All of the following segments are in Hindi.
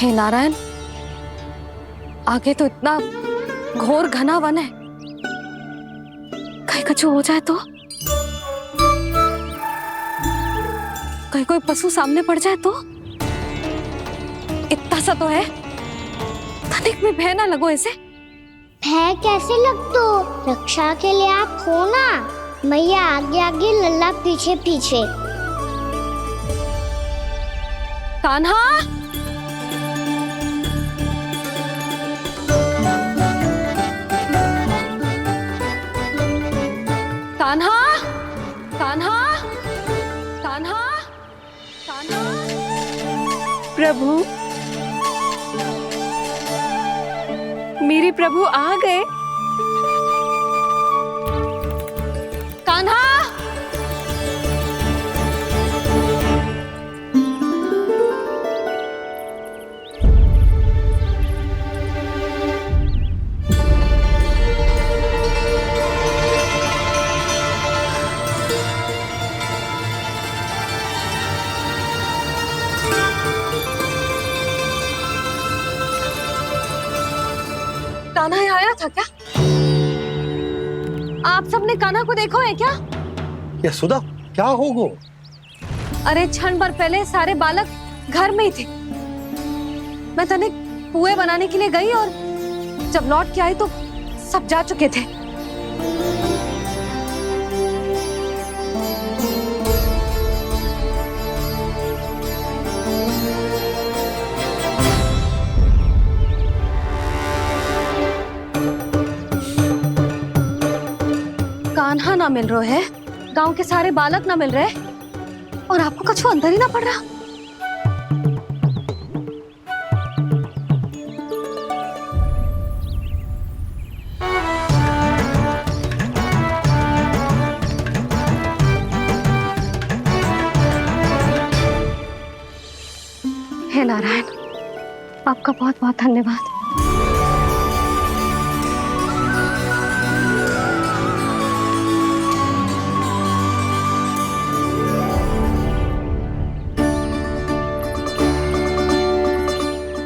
हे नारायण, आगे तो इतना घोर घना वन है, कहीं कुछ हो जाए तो? कहीं कोई पशु सामने पड़ जाए तो? इतना सा तो है, तनिक में भय ना लगो इसे। भय कैसे लग तो? रक्षा के लिए आप हो ना। मैया आगे आगे, लल्ला पीछे पीछे। कान्हा, कान्हा, कान्हा, कान्हा, कान्हा। प्रभु, मेरे प्रभु आ गए। कान्हा, कान्हा यहाँ आया था क्या? आप सबने कान्हा को देखो है क्या? यशोदा, क्या होगो? अरे क्षण भर पहले सारे बालक घर में ही थे। मैं तनिक पुए बनाने के लिए गई और जब लौट के आई तो सब जा चुके थे। कान्हा ना मिल रहे है, गांव के सारे बालक ना मिल रहे, और आपको कछु अंदर ही ना पड़ रहा। हे नारायण, आपका बहुत बहुत धन्यवाद।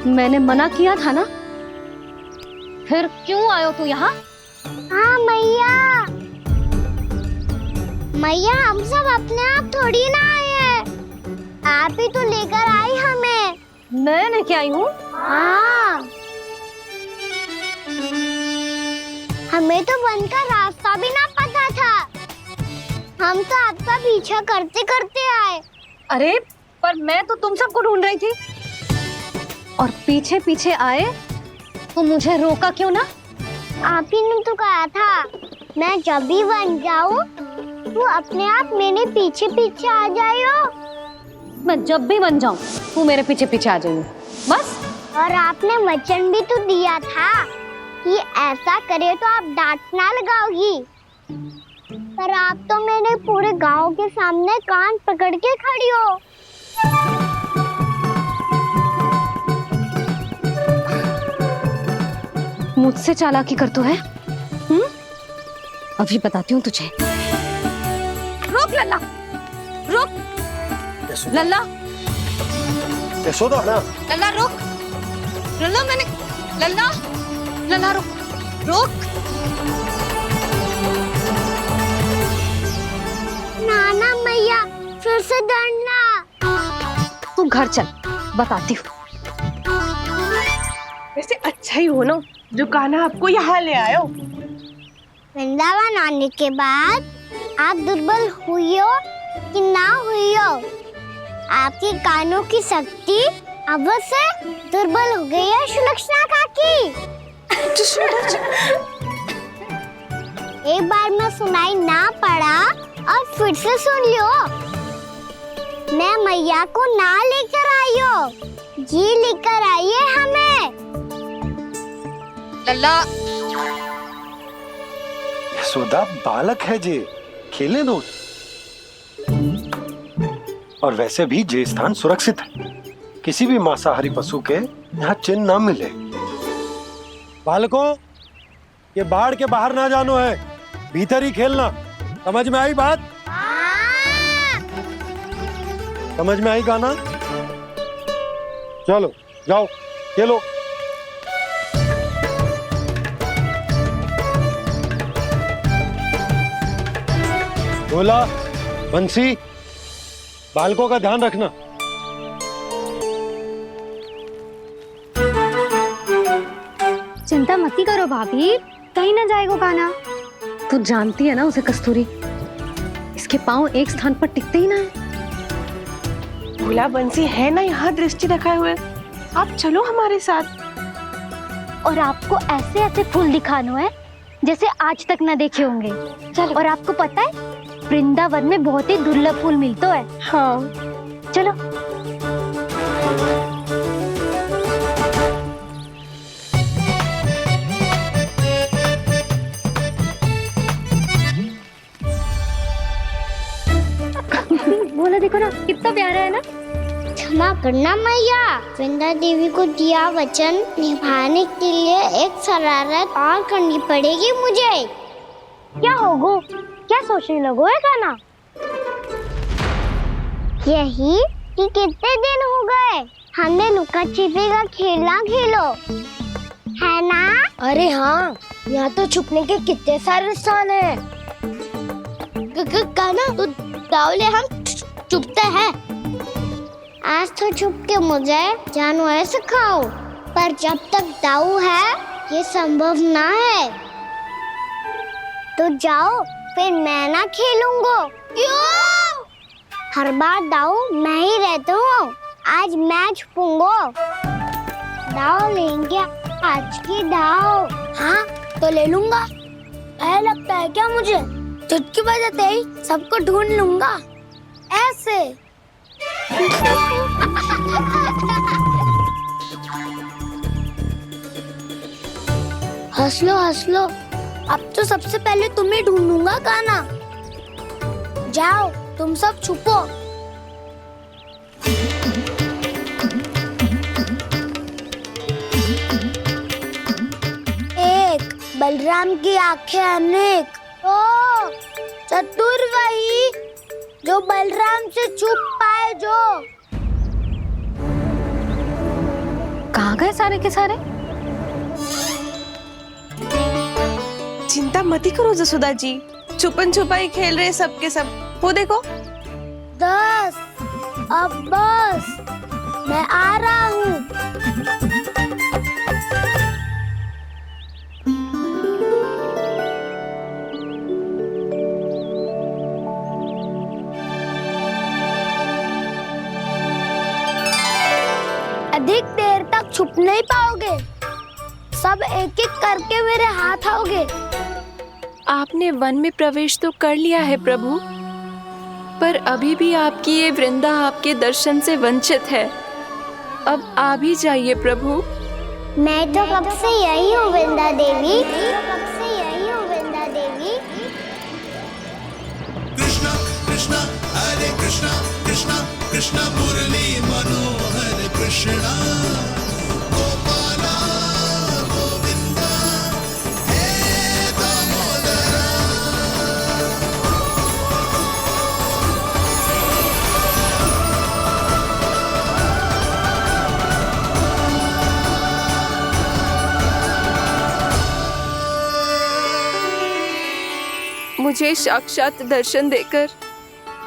मैंने मना किया था ना, फिर क्यों आयो तू यहाँ? हाँ मैया, मैया हम सब अपने आप थोड़ी ना आए हैं, आप ही तो लेकर आई हमें। मैं लेके आई हूँ? हाँ, हमें तो वन का रास्ता भी ना पता था, हम तो आपका पीछा करते करते आए। अरे पर मैं तो तुम सबको ढूंढ रही थी, और पीछे पीछे आए तो मुझे रोका क्यों ना? आप ही ने तो कहा था मैं जब भी बन जाऊं तो अपने आप मेरे पीछे पीछे आ जाइयो। मैं जब भी बन जाऊं तू मेरे पीछे पीछे आ जाइयो, बस। और आपने वचन भी तो दिया था कि ऐसा करे तो आप डांट ना लगाओगी, पर आप तो मेरे पूरे गांव के सामने कान पकड़ के खड़ी हो। मुझसे चालाकी कर तो है? अभी बताती हूँ तुझे। रुक लल्ला, रुक लल्ला, यशोदा ना। लल्ला रुक, लल्ला मैंने, लल्ला, लल्ला रुक, रुक। नाना मैया फिर से डरना। तू घर चल, बताती हूँ। वैसे अच्छा ही हो ना जो कान्हा आपको यहाँ ले आयो। वृंदावन आने के बाद आप दुर्बल हुई हो कि ना हुई हो, आपके कानों की शक्ति अवश्य दुर्बल हो गई है सुलक्षणा काकी। एक बार में सुनाई ना पड़ा और फिर से सुन लो। मैं मैया को ना लेकर आई हो, जी लेकर आई है हमें। लल्ला, यशोदा बालक है जे, खेले दो। और वैसे भी जे स्थान सुरक्षित है, किसी भी मांसाहारी पशु के यहाँ चिन्ह ना मिले। बालकों, ये बाढ़ के बाहर ना जानो है, भीतर ही खेलना। समझ में आई बात? समझ में आई गाना? चलो जाओ। ये लो। भोला, बंसी, बालकों का ध्यान रखना। चिंता मती करो भाभी, कहीं ना जाएगा कान्हा। तू जानती है ना उसे कस्तूरी, इसके पांव एक स्थान पर टिकते ही ना है। भोला बंसी है ना यहाँ दृष्टि रखाए हुए, आप चलो हमारे साथ। और आपको ऐसे ऐसे फूल दिखानो है जैसे आज तक न देखे होंगे। चलो। और आपको पता है वृंदावन में बहुत ही दुर्लभ फूल मिलते हैं। हाँ चलो। बोला देखो ना कितना प्यारा है ना। क्षमा करना मैया, वृंदा देवी को दिया वचन निभाने के लिए एक शरारत और करनी पड़ेगी मुझे। क्या होगो? क्या सोचने लगो है कान्हा? यही कि कितने दिन हो गए हमने लुका छिपी का खेलना खेलो, है ना? अरे हाँ, यहाँ तो छुपने के कितने सारे स्थान है। कान्हा तो दावले हम छुपते हैं। आज तो छुप के मुझे जानवर सिखाओ, पर जब तक दाऊ है ये संभव ना है। तो जाओ, फिर मैं ना खेलूंगा। क्यों? हर बार दाऊ मैं ही रहता हूँ, आज मैं छुपूंगा। दाऊ लेंगे आज की दाऊ। हाँ तो ले लूंगा। ऐसा लगता है क्या मुझे? चुटकी बजाते ही सबको ढूंढ लूंगा ऐसे। हंस लो, अब तो सबसे पहले तुम्हें ढूंढूंगा कान्हा। जाओ तुम सब छुपो। एक बलराम की आंखें अनेक। ओ चतुर वही जो बलराम से छुप पाए। जो कहाँ गए सारे के सारे? चिंता मती करो जसोदा जी, छुपन छुपाई खेल रहे सबके सब। वो देखो 10 अब बस, मैं आ रहा हूँ। अधिक देर तक छुप नहीं पाओगे, सब एक एक करके मेरे हाथ आओगे। आपने वन में प्रवेश तो कर लिया है प्रभु, पर अभी भी आपकी ये वृंदा आपके दर्शन से वंचित है। अब आप ही जाइए प्रभु। मैं तो कब से यही हूँ वृंदा देवी। कृष्णा कृष्णा हरे कृष्णा कृष्णा कृष्णा मुरली मनोहर कृष्णा गोपाला गोविंदा हे दामोदरा। मुझे साक्षात दर्शन देकर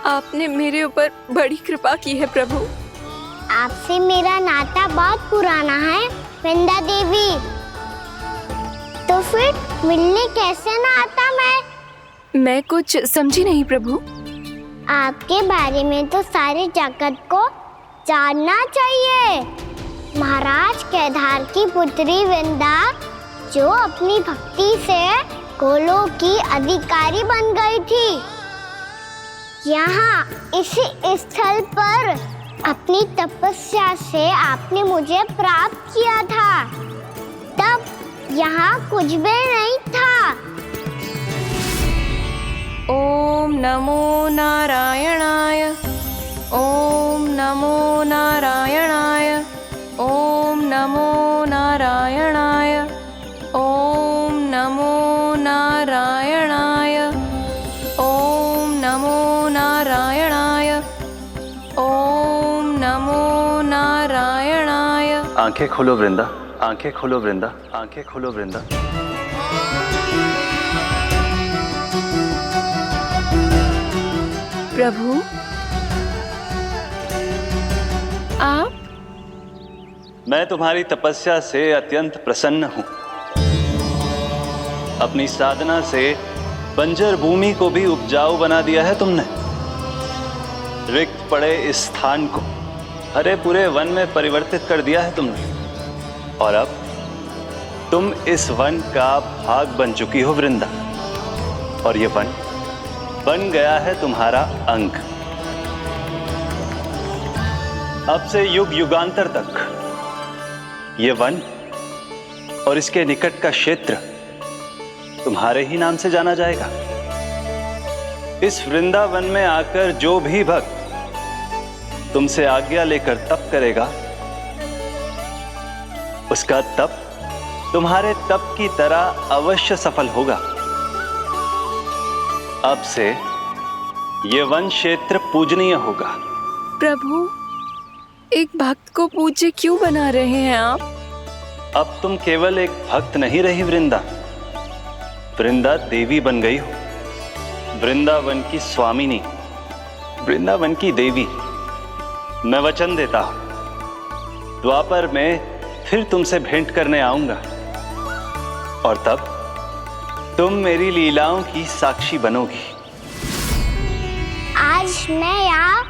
आपने मेरे ऊपर बड़ी कृपा की है प्रभु। आपसे मेरा नाता बहुत पुराना है वृंदा देवी, तो फिर मिलने कैसे ना आता मैं कुछ समझी नहीं प्रभु। आपके बारे में तो सारे जगत को जानना चाहिए। महाराज केदार की पुत्री वृंदा जो अपनी भक्ति से गोलों की अधिकारी बन गई थी, यहाँ इसी स्थल पर अपनी तपस्या से आपने मुझे प्राप्त किया था। तब यहाँ कुछ भी नहीं था। ओम नमो नारायणाय, ओम नमो नारायणाय, ओम नमो नारायणाय, ओम नमो नारायणाय, ओम नमो नारायणाय, ओम नमो नारायणाय। आंखें खोलो वृंदा, आंखें खोलो वृंदा, आंखें खोलो वृंदा। प्रभु, आप? मैं तुम्हारी तपस्या से अत्यंत प्रसन्न हूं। अपनी साधना से बंजर भूमि को भी उपजाऊ बना दिया है तुमने। रिक्त पड़े इस स्थान को हरे पूरे वन में परिवर्तित कर दिया है तुमने। और अब तुम इस वन का भाग बन चुकी हो वृंदा। और ये वन बन गया है तुम्हारा अंग। अब से युग युगांतर तक ये वन और इसके निकट का क्षेत्र तुम्हारे ही नाम से जाना जाएगा। इस वृंदावन में आकर जो भी भक्त तुमसे आज्ञा लेकर तप करेगा, उसका तप तुम्हारे तप की तरह अवश्य सफल होगा। अब से यह वन क्षेत्र पूजनीय होगा। प्रभु, एक भक्त को पूज्य क्यों बना रहे हैं आप? अब तुम केवल एक भक्त नहीं रही वृंदा, वृंदा देवी बन गई हो। वृंदावन की स्वामिनी, वृंदावन की देवी। मैं वचन देता हूं, द्वापर में फिर तुमसे भेंट करने आऊंगा और तब तुम मेरी लीलाओं की साक्षी बनोगी। आज मैं यहाँ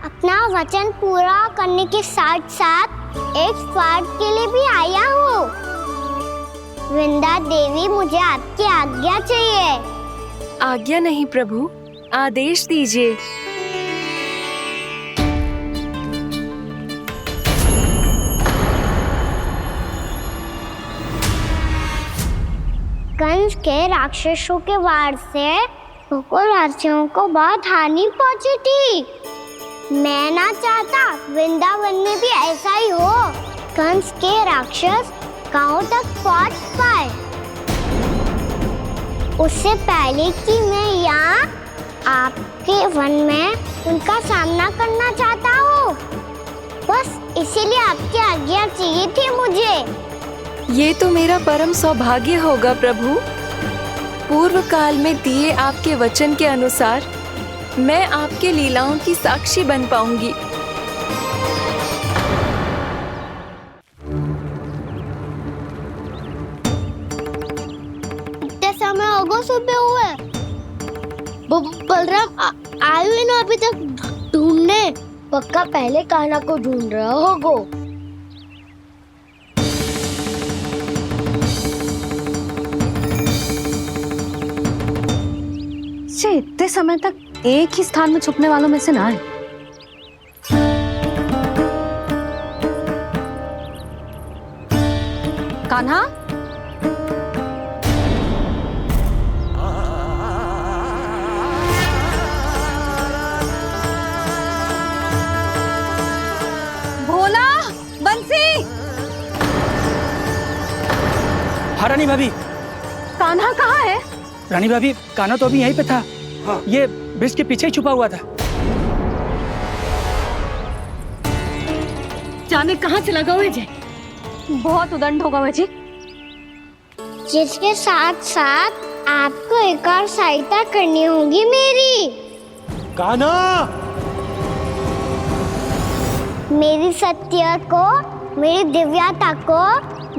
अपना वचन पूरा करने के साथ साथ एक स्वार्थ के लिए भी आया हूँ। वृंदा देवी, मुझे आपकी आज्ञा चाहिए। आज्ञा नहीं प्रभु, आदेश दीजिए। कंस के राक्षसों के वार से गोकुलवासियों को बहुत हानि पहुंची थी। मैं ना चाहता वृंदावन में भी ऐसा ही हो। कंस के राक्षस गांव तक पहुंच पाए, उससे पहले कि मैं यहाँ आपके वन में उनका सामना करना चाहता हूँ। बस इसीलिए आपकी आज्ञा चाहिए थी मुझे। ये तो मेरा परम सौभाग्य होगा प्रभु। पूर्व काल में दिए आपके वचन के अनुसार मैं आपके लीलाओं की साक्षी बन पाऊंगी। इतने समय होगा सुबह हुए। बलराम आए हुए ना अभी तक ढूंढने। पक्का पहले कान्हा को ढूंढ रहा होगा। इतने समय तक एक ही स्थान में छुपने वालों में से ना है। कान्हा, भोला, बंसी। हाँ रानी भाभी। कान्हा कहाँ है? रानी भाभी, कान्हा तो अभी यहीं पे था। हाँ। ये ब्रिज के पीछे ही छुपा हुआ था। जाने कहाँ से लगा हुआ है। बहुत उदंड होगा जी। जिसके साथ साथ आपको एक और सहायता करनी होगी मेरी। कान्हा, मेरी सत्य को, मेरी दिव्यता को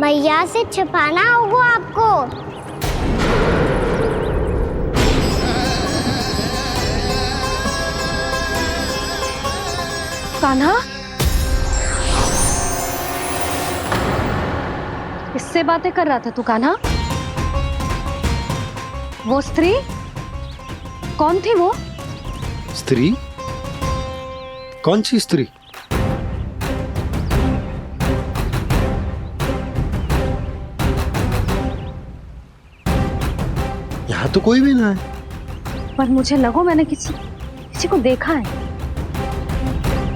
मैया से छिपाना होगा आपको। कान्हा, इससे बातें कर रहा था तू कान्हा? वो स्त्री कौन थी? वो स्त्री? कौन सी स्त्री? यहाँ तो कोई भी ना है। पर मुझे लगो मैंने किसी को देखा है।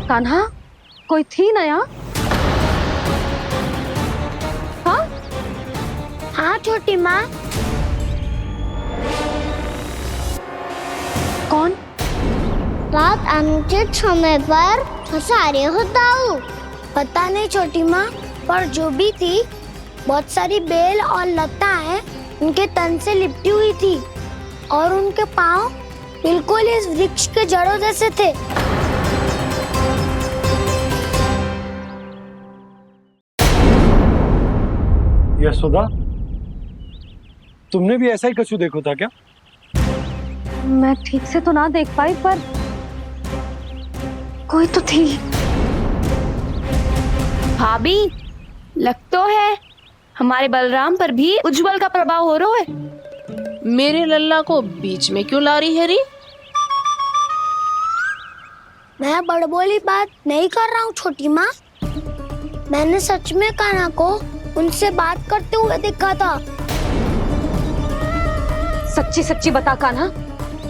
कान्हा, कोई थी ना यहाँ? हाँ? हाँ छोटी माँ। कौन? रात अनुचित समय पर फंसा रहे हो ताऊ। पता नहीं छोटी माँ, पर जो भी थी, बहुत सारी बेल और लता है उनके तन से लिपटी हुई थी और उनके पाँव बिल्कुल इस वृक्ष के जड़ों जैसे थे। यशोदा, तुमने भी ऐसा ही कछू देखो था क्या? मैं ठीक से तो ना देख पाई, पर कोई तो थी। भाभी, लग तो है हमारे बलराम पर भी उज्जवल का प्रभाव हो रहा है। मेरे लल्ला को बीच में क्यों ला रही है री? मैं बड़बोली बात नहीं कर रहा हूँ छोटी माँ। मैंने सच में कान्हा को उनसे बात करते हुए देखा था। सच्ची सच्ची बता कान्हा,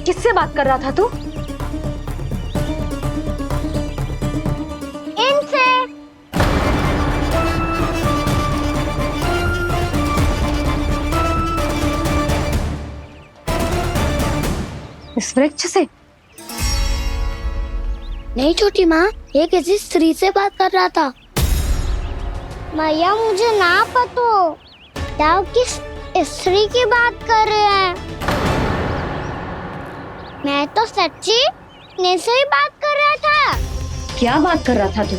किससे बात कर रहा था तू? इनसे। इस वृक्ष से? नहीं छोटी माँ, ये किसी स्त्री से बात कर रहा था। मैया मुझे ना पतो दाव किस स्त्री की बात कर रहे हैं। मैं तो सच्ची ने से ही बात कर रहा था। क्या बात कर रहा था तू?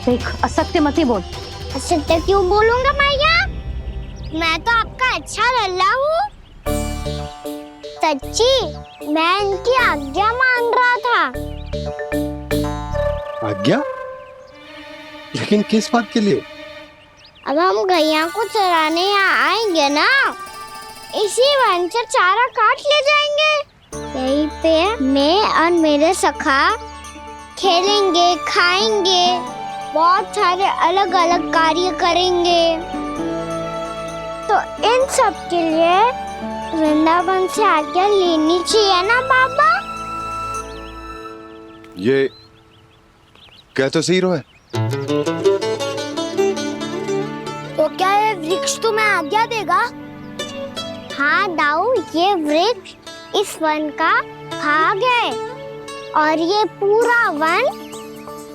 देख, असत्य मत बोल। असत्य क्यों बोलूंगा मैया? मैं तो आपका अच्छा लल्ला हूँ। सच्ची मैं इनकी आज्ञा मान रहा था। आज्ञा? लेकिन किस बात के लिए? अब हम गैया को चराने यहाँ आएंगे ना, इसी वन से चारा काट ले जाएंगे। यहीं पे मैं और मेरे सखा खेलेंगे, खाएंगे, बहुत सारे अलग अलग कार्य करेंगे। तो इन सब के लिए वृंदावन से आज्ञा लेनी चाहिए ना बाबा? ये कह तो सही रहा है। तो क्या ये वृक्ष तुम्हें आज्ञा देगा? हाँ दाऊ, ये वृक्ष इस वन का भाग है और ये पूरा वन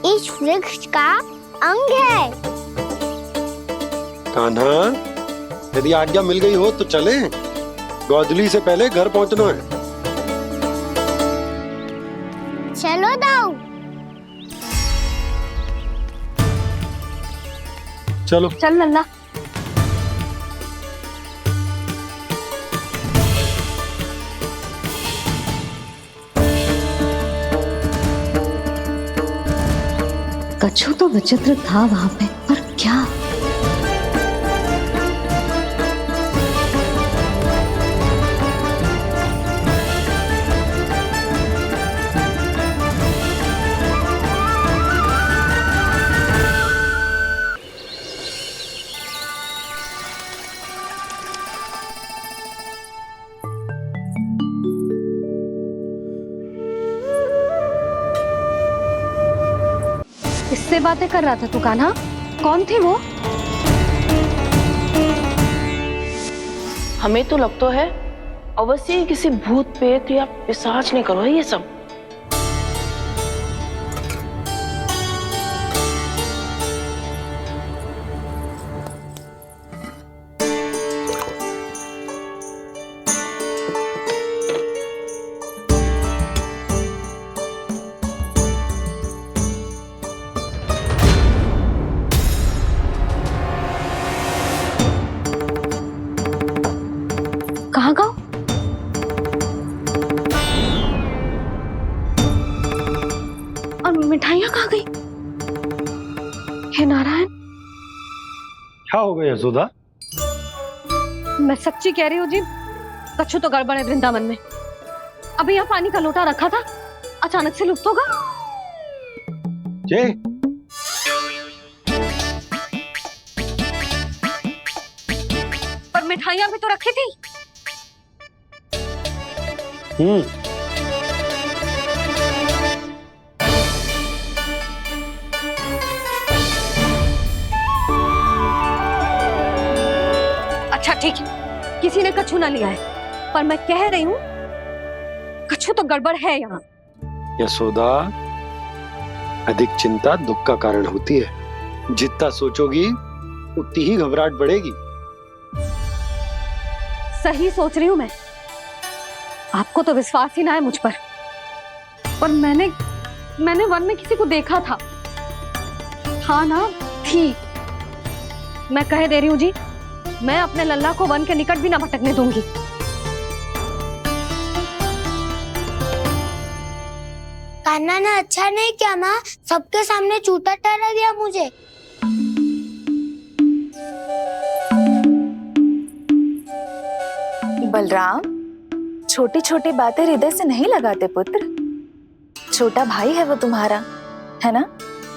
इस वृक्ष का अंग है। कान्हा, यदि आज्ञा मिल गई हो तो चले। गोधली से पहले घर पहुंचना है। चलो दाऊ। चलो चल लल्ला। कछु तो विचित्र था वहां पे, पर क्या? किससे बातें कर रहा था तू कान्हा? कौन थी वो? हमें तो लगता है अवश्य किसी भूत प्रेत या पिशाच ने करो ये सब। कहाँ गाँव? और मिठाइयाँ कहाँ गई? हे नारायण! क्या हो गया यशोदा? मैं सच्ची कह रही हूँ जी, कछु तो गड़बड़ है वृंदावन में। अभी यहाँ पानी का लोटा रखा था, अचानक से लुप्त होगा। जय, पर मिठाइयाँ भी तो रखी थी। अच्छा ठीक है, किसी ने कछु ना लिया है, पर मैं कह रही हूँ कछु तो गड़बड़ है यहाँ। यशोदा, अधिक चिंता दुख का कारण होती है। जितना सोचोगी उतनी ही घबराहट बढ़ेगी। सही सोच रही हूं मैं। आपको तो विश्वास ही ना है मुझ पर। और मैंने वन में किसी को देखा था। हाँ ना, थी। मैं कह दे रही हूं जी, मैं अपने लल्ला को वन के निकट भी ना भटकने दूंगी। कान्हा ने अच्छा नहीं किया माँ, सबके सामने झूठा ठहरा दिया मुझे। बलराम, छोटी छोटी बातें हृदय से नहीं लगाते पुत्र। छोटा भाई है वो तुम्हारा, है ना?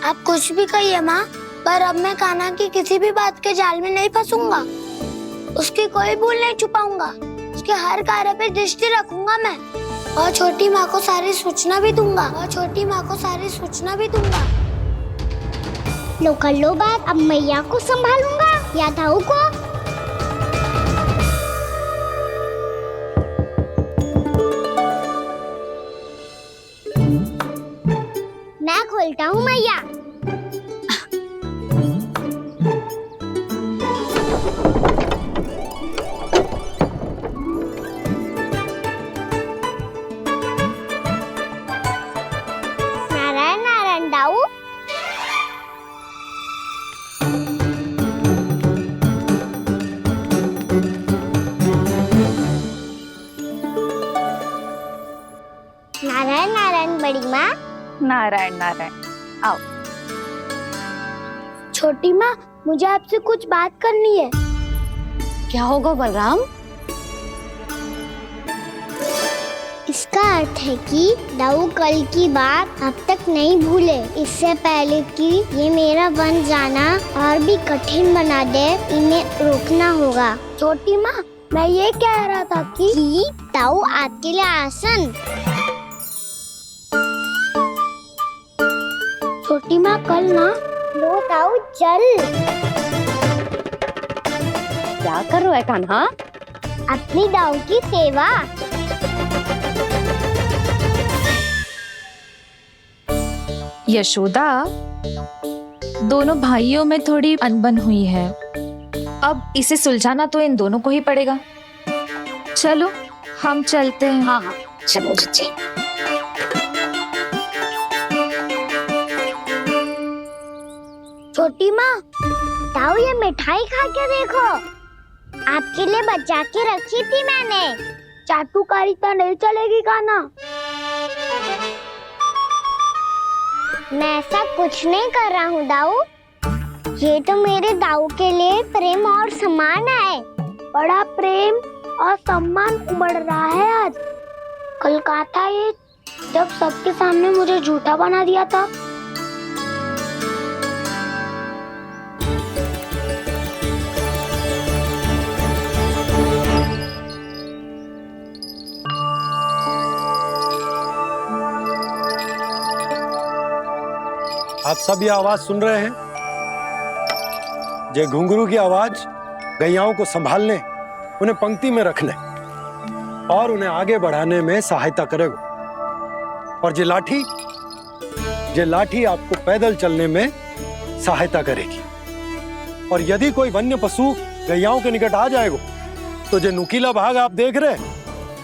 आप कुछ भी कहिए माँ, पर अब मैं कान्हा की किसी भी बात के जाल में नहीं फंसूंगा। उसकी कोई भूल नहीं छुपाऊंगा। उसके हर कार्य पे दृष्टि रखूंगा मैं। और छोटी माँ को सारी सूचना भी दूंगा। लो कर लो बात, अब मैया को संभालूंगा या दाऊ को। मैं खोलता हूँ मैया। नारायण नारायण दाऊ। नारायण नारायण बड़ी माँ। नारायण नारायण, आओ। छोटी माँ, मुझे आपसे कुछ बात करनी है। क्या होगा बलराम? इसका अर्थ है कि दाऊ कल की बात अब तक नहीं भूले। इससे पहले कि ये मेरा वन जाना और भी कठिन बना दे, इन्हें रोकना होगा। छोटी माँ, मैं ये कह रहा था कि दाऊ आपके लिए आसन। छोटी माँ, कल ना लो दाऊ चल। क्या कर रहा है कान्हा? अपनी दाऊ की सेवा। यशोदा, दोनों भाइयों में थोड़ी अनबन हुई है। अब इसे सुलझाना तो इन दोनों को ही पड़ेगा। चलो हम चलते हैं। हाँ हाँ, चलो जी। छोटी माँ, दाऊ ये मिठाई खा के देखो। आपके लिए बचा के रखी थी मैंने। चाटुकारिता नहीं चलेगी कान्हा। मैं ऐसा कुछ नहीं कर रहा हूँ दाऊ। ये तो मेरे दाऊ के लिए प्रेम और सम्मान है। बड़ा प्रेम और सम्मान उमड़ रहा है आज। कल कहा था ये, जब सबके सामने मुझे झूठा बना दिया था। आप सब ये आवाज सुन रहे हैं? ये घुंघरू की आवाज गैयाओं को संभालने, उन्हें पंक्ति में रखने और उन्हें आगे बढ़ाने में सहायता करेगा। और ये लाठी आपको पैदल चलने में सहायता करेगी। और यदि कोई वन्य पशु गैयाओं के निकट आ जाएगा तो जो नुकीला भाग आप देख रहे हैं,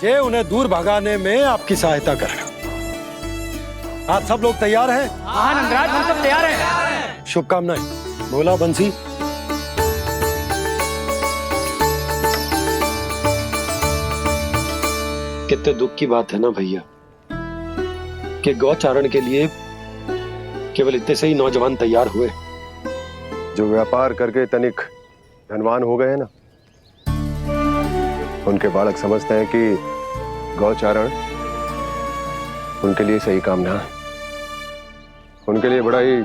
ये उन्हें दूर भगाने में आपकी सहायता करेगा। आप सब लोग तैयार हैं? हाँ नंदराज, हम सब तैयार हैं। शुभकामनाएं। बोला बंसी। कितने दुख की बात है ना भैया कि गौचारण के लिए केवल इतने से ही नौजवान तैयार हुए। जो व्यापार करके तनिक धनवान हो गए ना, उनके बालक समझते हैं कि गौचारण उनके लिए सही काम ना है। उनके लिए बड़ा ही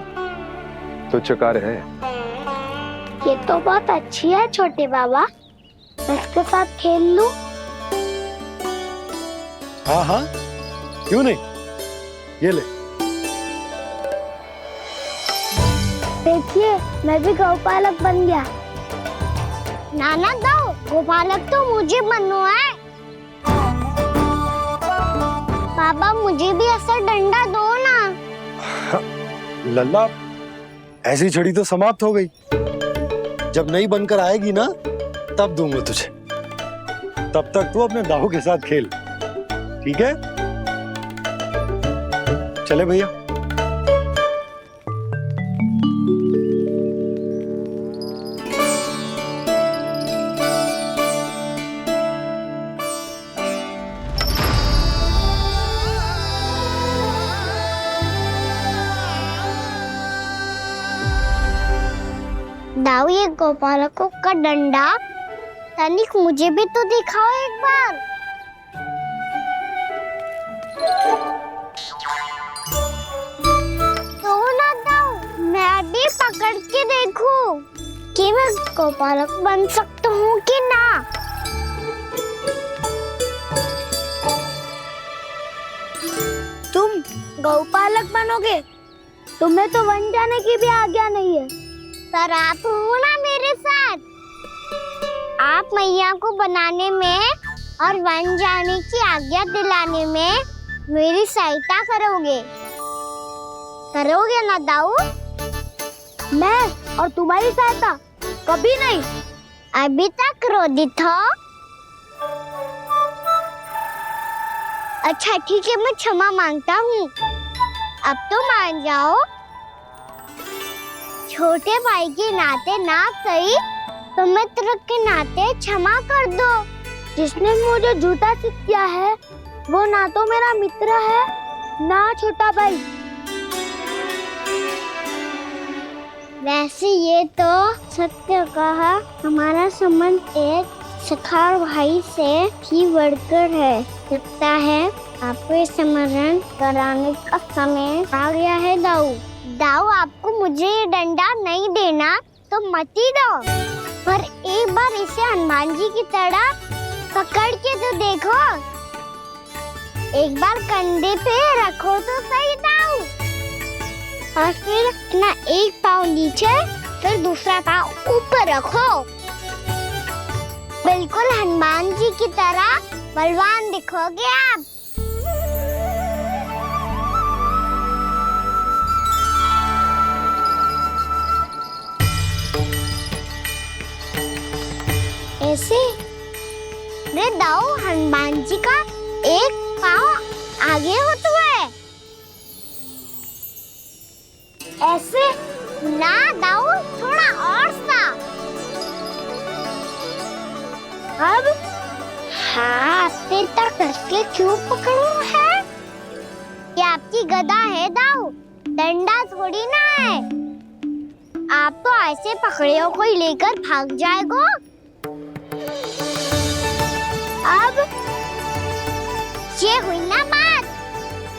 तुच्छ कार्य है। ये तो बहुत अच्छी है छोटे बाबा, मैं इसके साथ खेल लूं? हाँ हाँ, क्यों नहीं। ये ले। देखिए, मैं भी गौपालक बन गया। नाना दो, गौपालक तो मुझे बनना है। बाबा मुझे भी ऐसा डंडा दो ना। लल्ला, ऐसी छड़ी तो समाप्त हो गई। जब नई बनकर आएगी ना तब दूंगा तुझे। तब तक तू अपने दाऊ के साथ खेल, ठीक है? चले भैया। दाऊ, ये गोपालकों का डंडा तनिक मुझे भी तो दिखाओ एक बार। तो ना दाऊ, मैं भी पकड़ के देखूं कि मैं गोपालक बन सकता हूँ कि ना। तुम गौपालक बनोगे? तुम्हें तो वन जाने की भी आज्ञा नहीं है। पर आप हो ना मेरे साथ। आप मैया को बनाने में और वन जाने की आज्ञा दिलाने में मेरी सहायता करोगे ना दाऊ? मैं और तुम्हारी सहायता कभी नहीं। अभी तक क्रोधित हो? अच्छा ठीक है, मैं क्षमा मांगता हूँ। अब तो मान जाओ। छोटे भाई के नाते ना सही तो मित्र के नाते क्षमा कर दो। जिसने मुझे झूठा सिखाया है वो ना तो मेरा मित्र है ना छोटा भाई। वैसे ये तो सत्य कहा, हमारा संबंध एक सखा भाई से भी बढ़कर है। लगता है आपको स्मरण कराने का समय आ गया है दाऊ। दाऊ, आपको मुझे ये डंडा नहीं देना तो मत ही दो, पर एक बार इसे हनुमान जी की तरह पकड़ के तो देखो। एक बार कंधे पे रखो तो सही दाऊ, और फिर अपना एक पाँव नीचे फिर दूसरा पाँव ऊपर रखो। बिल्कुल हनुमान जी की तरह बलवान दिखोगे आप। ऐसे रे दाऊ, हनुमान जी का एक पाँव आगे होता है। ऐसे ना दाऊ, थोड़ा और सा। अब हाथ तक कसके क्यों पकड़ू है? ये आपकी गदा है दाऊ, डंडा थोड़ी ना है। आप तो ऐसे पकड़ियों को लेकर भाग जाएगो। अब ये हुई ना बात,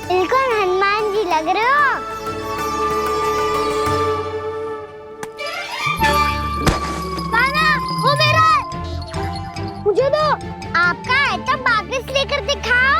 बिल्कुल हनुमान जी लग रहे हो। कान्हा, वो मेरा है। मुझे दो। आपका आइटम वापस लेकर दिखाओ।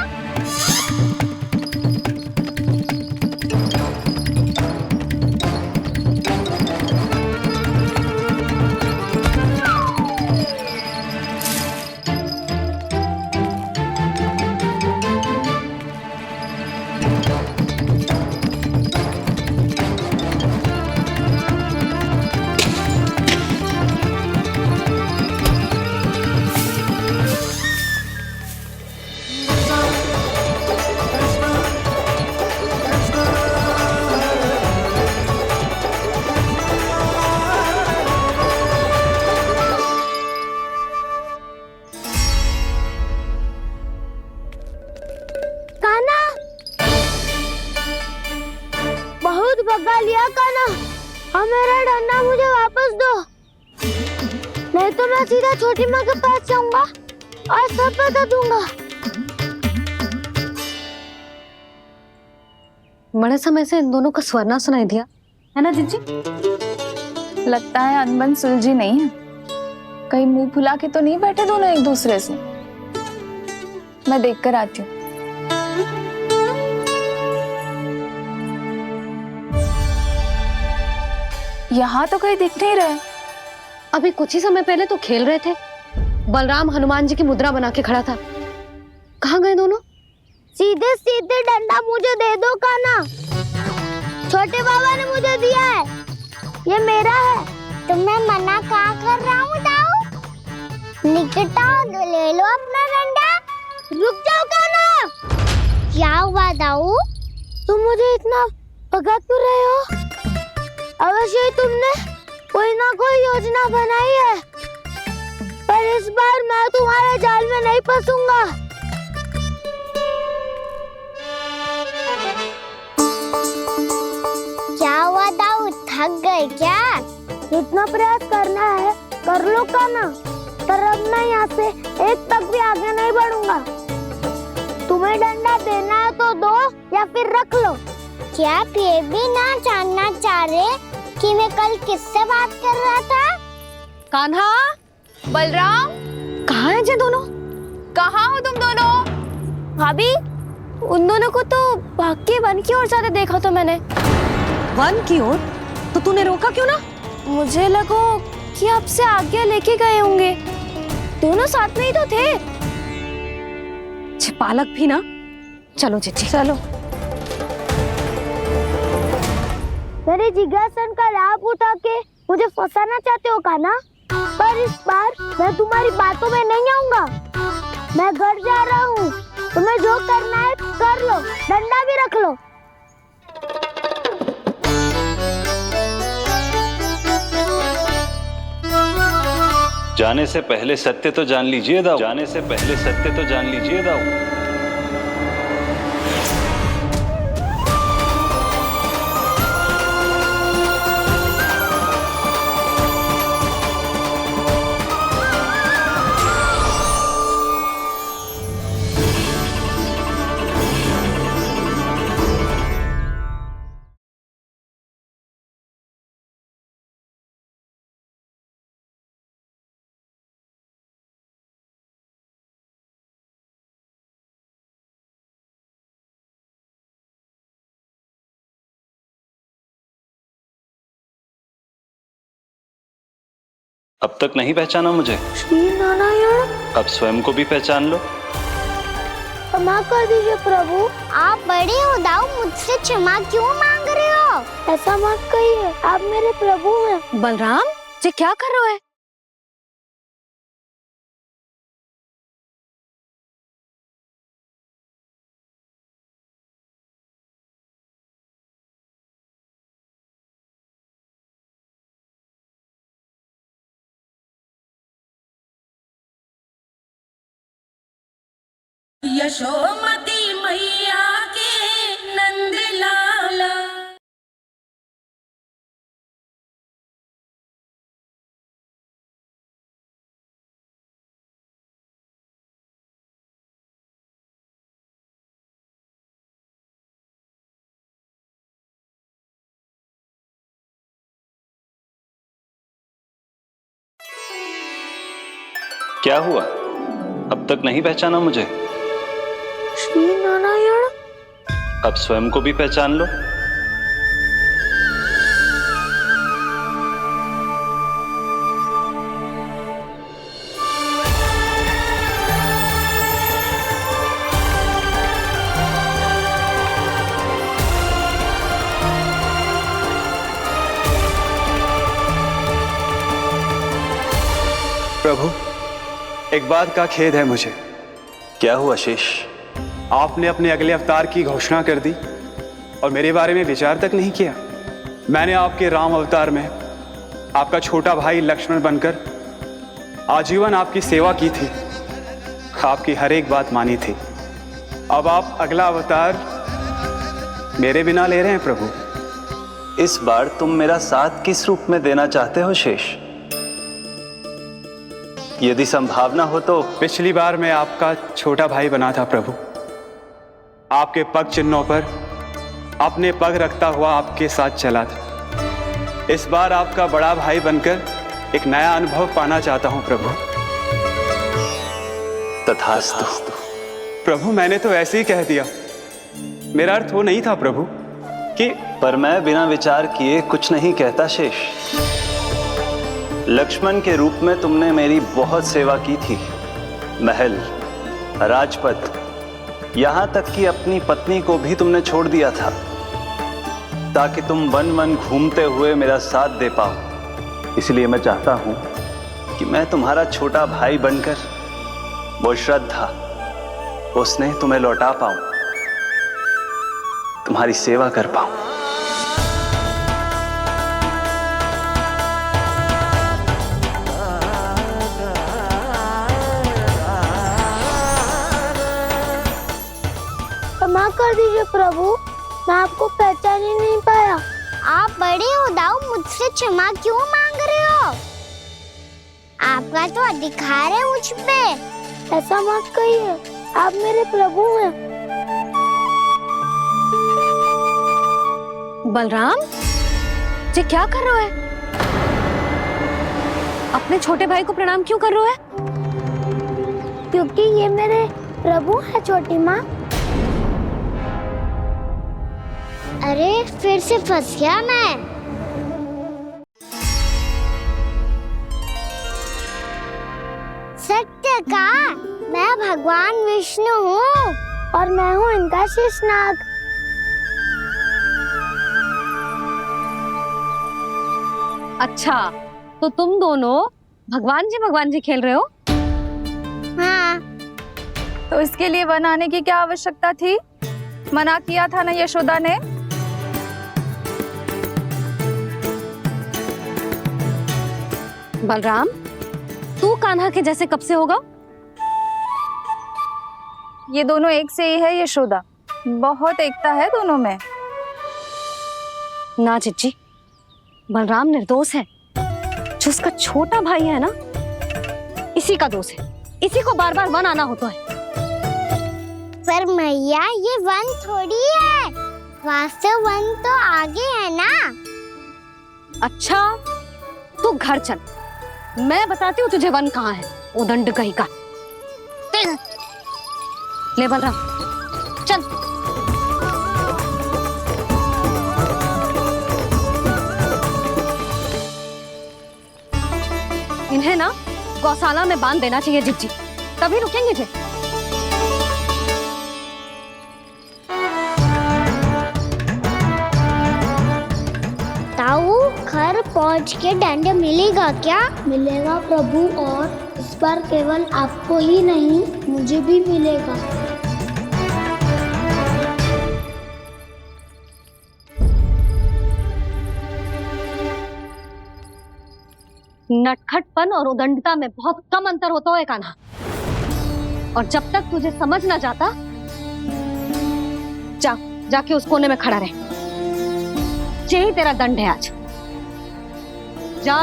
भगा लिया कान्हा, अब मेरा डंडा मुझे वापस दो, नहीं तो मैं सीधा छोटी माँ के पास जाऊंगा और सब बता दूंगा। बड़े समय से इन दोनों का स्वर ना सुनाई दिया है ना जीजी? लगता है अनबन सुलझी नहीं है। कहीं मुंह फुला के तो नहीं बैठे दोनों एक दूसरे से। मैं देखकर आती हूँ। यहाँ तो कहीं दिख नहीं रहे। अभी कुछ ही समय पहले तो खेल रहे थे। बलराम हनुमान जी की मुद्रा बना के खड़ा था। कहाँ गए दोनों? सीधे सीधे डंडा मुझे दे दो कान्हा, छोटे बाबा ने मुझे दिया है। ये मेरा है। तुम्हें मना कहाँ कर रहा हूँ दाऊ? निकिता ले लो अपना डंडा। रुक जाओ कान्हा। क्या हुआ दाऊ? तुम मुझे इतना भगा क्यों रहे हो? अवश्य तुमने कोई ना कोई योजना बनाई है, पर इस बार मैं तुम्हारे जाल में नहीं फंसूंगा। क्या हुआ दाऊ, थक गए क्या? जितना प्रयास करना है कर लो कान्हा, पर अब मैं यहाँ से एक तक भी आगे नहीं बढ़ूंगा। तुम्हें डंडा देना है तो दो या फिर रख लो। क्या आप ये भी ना जानना चाह रहे कि मैं कल किससे बात कर रहा था? कान्हा, बलराम, कहाँ हैं ये दोनों? कहाँ हो तुम दोनों? भाभी, उन दोनों को तो भाग के वन की ओर जाते देखा तो मैंने। वन की ओर? तो तूने रोका क्यों ना? मुझे लगा कि आपसे आगे लेके गए होंगे। दोनों साथ में ही तो थे। पालक भी ना। चलो जीजी चलो। मेरे जिज्ञासन का लाभ उठा के मुझे फंसाना चाहते हो कान्हा? पर इस बार मैं तुम्हारी बातों में नहीं आऊंगा। मैं घर जा रहा हूँ। तुम्हें जो करना है कर लो, डंडा भी रख लो। जाने से पहले सत्य तो जान लीजिए दाऊ। जाने से पहले सत्य तो जान लीजिए दाऊ। अब तक नहीं पहचाना मुझे? श्री नारायण। अब स्वयं को भी पहचान लो। क्षमा कर दीजिए प्रभु। आप बड़े हो दाऊ, मुझसे क्षमा क्यों मांग रहे हो? ऐसा मत कहिए, आप मेरे प्रभु हैं। बलराम, ये क्या कर रहे हो? यशोमती मैया के नंद लाला। क्या हुआ? अब तक नहीं पहचाना मुझे? श्री नारायण। अब स्वयं को भी पहचान लो। प्रभु, एक बात का खेद है मुझे। क्या हुआ शेष? आपने अपने अगले अवतार की घोषणा कर दी और मेरे बारे में विचार तक नहीं किया। मैंने आपके राम अवतार में आपका छोटा भाई लक्ष्मण बनकर आजीवन आपकी सेवा की थी, आपकी हर एक बात मानी थी। अब आप अगला अवतार मेरे बिना ले रहे हैं प्रभु। इस बार तुम मेरा साथ किस रूप में देना चाहते हो शेष? यदि संभावना हो तो। पिछली बार मैं आपका छोटा भाई बना था प्रभु, आपके पग चिन्हों पर अपने पग रखता हुआ आपके साथ चला था। इस बार आपका बड़ा भाई बनकर एक नया अनुभव पाना चाहता हूं प्रभु। तथास्तु। प्रभु, मैंने तो ऐसे ही कह दिया, मेरा अर्थ वो नहीं था प्रभु कि। पर मैं बिना विचार किए कुछ नहीं कहता शेष। लक्ष्मण के रूप में तुमने मेरी बहुत सेवा की थी। महल, राजपथ, यहां तक कि अपनी पत्नी को भी तुमने छोड़ दिया था। ताकि तुम वन वन घूमते हुए मेरा साथ दे पाओ। इसलिए मैं चाहता हूं कि मैं तुम्हारा छोटा भाई बनकर वो श्रद्धा, वो स्नेह तुम्हें लौटा पाऊं, तुम्हारी सेवा कर पाऊं। क्षमा कर दीजिए प्रभु, मैं आपको पहचान ही नहीं पाया। आप बड़े हो दाऊ, मुझसे क्षमा क्यों मांग रहे हो? आपका तो अधिकार है मुझ पे। ऐसा मत कहिए, आप मेरे प्रभु हैं। बलराम, ये क्या कर रहे हो? अपने छोटे भाई को प्रणाम क्यों कर रहे हो? क्योंकि ये मेरे प्रभु है छोटी माँ। अरे फिर से फंस गया मैं। सत्य का, मैं भगवान विष्णु हूँ और मैं हूँ इनका शेषनाग। अच्छा, तो तुम दोनों भगवान जी खेल रहे हो? हाँ। तो इसके लिए वन आने की क्या आवश्यकता थी? मना किया था ना यशोदा ने? बलराम, तू कान्हा के जैसे कब से होगा? ये दोनों एक से ही है यशोदा, बहुत एकता है दोनों में। ना चिच्ची, बलराम निर्दोष है। जो उसका छोटा भाई है ना, इसी का दोष है। इसी को बार बार वन आना होता है। पर मैया, ये वन थोड़ी है, वास्तव वन तो आगे है ना। अच्छा, तू घर चल, मैं बताती हूँ तुझे वन कहाँ है। उदंड कहीं का। ले बलराम, चल। इन्हें ना गौशाला में बांध देना चाहिए जिज्जी, तभी रुकेंगे जे। ताऊ, घर पहुंच के दंड मिलेगा क्या? मिलेगा प्रभु, और इस बार केवल आपको ही नहीं, मुझे भी मिलेगा। नटखटपन और उदंडता में बहुत कम अंतर होता है कान्हा, और जब तक तुझे समझ ना जाता, जाके उस कोने में खड़ा रहे। यही तेरा दंड है आज। जा।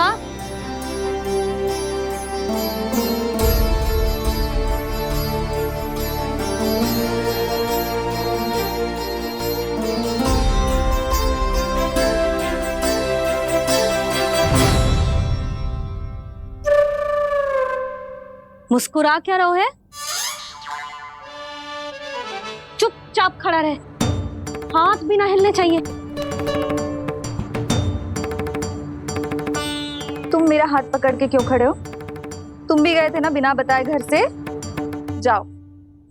मुस्कुरा क्या रहो है? चुपचाप खड़ा रहे, हाथ भी ना हिलने चाहिए। तुम मेरा हाथ पकड़ के क्यों खड़े हो? तुम भी गए थे ना बिना बताए घर से। जाओ,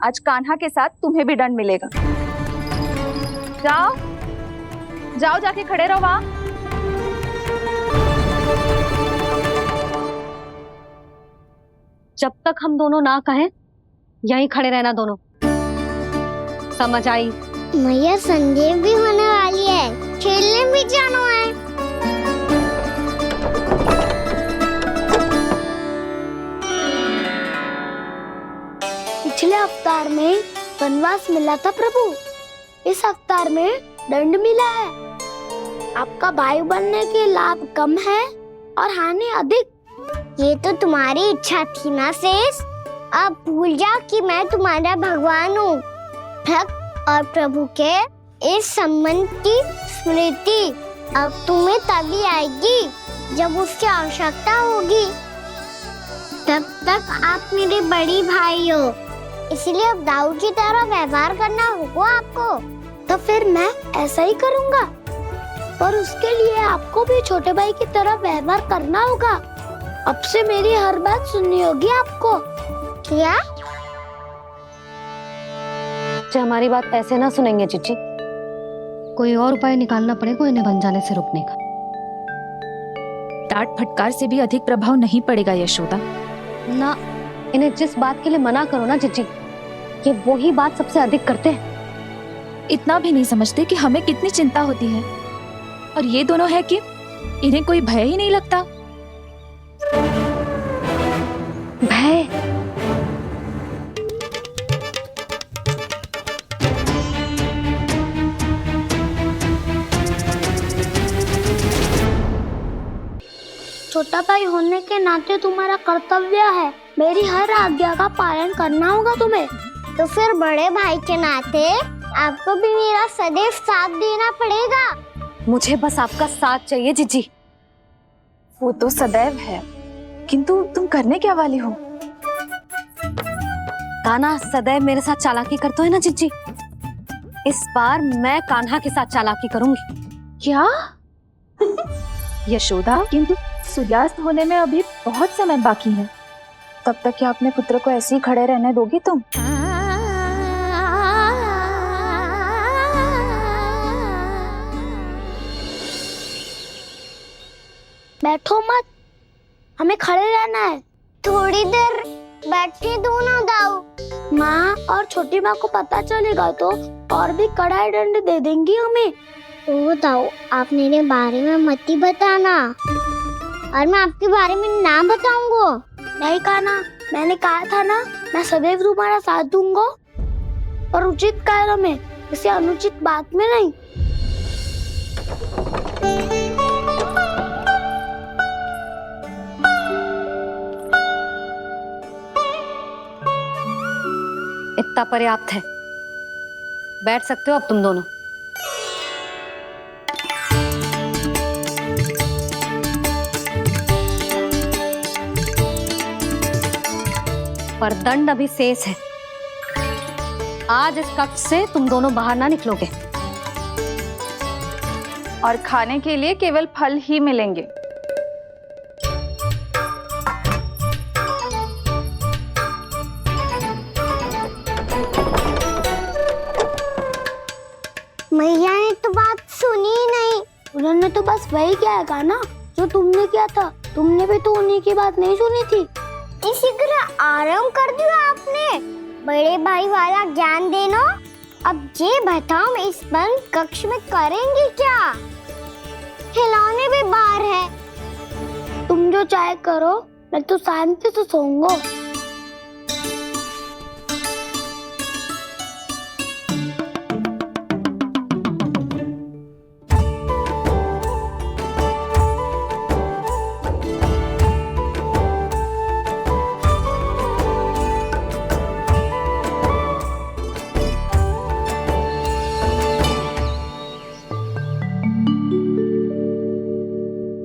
आज कान्हा के साथ तुम्हें भी दंड मिलेगा। जाओ जाओ, जाके खड़े रहो वहां। जब तक हम दोनों ना कहें, यहीं खड़े रहना दोनों। समझ आई? मैया, संध्या भी होने वाली है, खेलने भी जाना है। पिछले अवतार में वनवास मिला था प्रभु, इस अवतार में दंड मिला है। आपका भाई बनने के लाभ कम है और हानि अधिक। ये तो तुम्हारी इच्छा थी ना शेष। अब भूल जाओ कि मैं तुम्हारा भगवान हूँ। भक्त और प्रभु के इस संबंध की स्मृति अब तुम्हें तभी आएगी जब उसकी आवश्यकता होगी। तब तक आप मेरे बड़ी भाई हो, इसलिए अब दाऊ की तरह व्यवहार करना होगा आपको। तो फिर मैं ऐसा ही करूँगा, पर उसके लिए आपको भी छोटे भाई की तरह व्यवहार करना होगा। अब से मेरी हर बात सुननी होगी आपको। क्या? जो हमारी बात ऐसे ना सुनेंगे चिच्ची, कोई और उपाय निकालना पड़ेगा इन्हें बन जाने से रुकने का। डांट फटकार से भी अधिक प्रभाव नहीं पड़ेगा यशोदा। ना, इन्हें जिस बात के लिए मना करो ना जीजी, ये वो ही बात सबसे अधिक करते हैं। इतना भी नहीं समझते कि हमें कितनी चिंता होती है, और ये दोनों है कि इन्हें कोई भय ही नहीं लगता। भय? छोटा भाई होने के नाते तुम्हारा कर्तव्य है, मेरी हर आज्ञा का पालन करना होगा तुम्हें। तो फिर बड़े भाई के नाते आपको भी मेरा सदैव साथ देना पड़ेगा। मुझे बस आपका साथ चाहिए जीजी। वो तो सदैव है, किंतु तुम करने क्या वाली हो? कान्हा सदैव मेरे साथ चालाकी करते है ना जीजी, इस बार मैं कान्हा के साथ चालाकी करूंगी। क्या? यशोदा, किंतु सूर्यास्त होने में अभी बहुत समय बाकी है, तब तक क्या अपने पुत्र को ऐसे ही खड़े रहने दोगी तुम? बैठो मत, हमें खड़े रहना है। थोड़ी देर बैठे दो ना दाऊ। माँ और छोटी माँ को पता चलेगा तो और भी कड़ा दंड दे देंगी हमें। ओ दाऊ, आप मेरे बारे में मत ही बताना, और मैं आपके बारे में ना बताऊंगा। नहीं कान्हा, मैंने कहा था ना, मैं सदैव तुम्हारा साथ दूंगा, और उचित कार्य में, किसी अनुचित बात में नहीं। इतना पर्याप्त है, बैठ सकते हो अब तुम दोनों। पर दंड अभी शेष है। आज इस कक्ष से तुम दोनों बाहर ना निकलोगे, और खाने के लिए केवल फल ही मिलेंगे। मैया ने तो बात सुनी ही नहीं। उन्होंने तो बस वही किया ना जो तुमने किया था। तुमने भी तो उन्हीं की बात नहीं सुनी थी। शीघ्र आराम कर दिया आपने। बड़े भाई वाला ज्ञान देना। अब ये बताओ, इस बंद कक्ष में करेंगे क्या? खिलौने भी बाहर है। तुम जो चाहे करो, मैं तो शांति से सोऊंगा।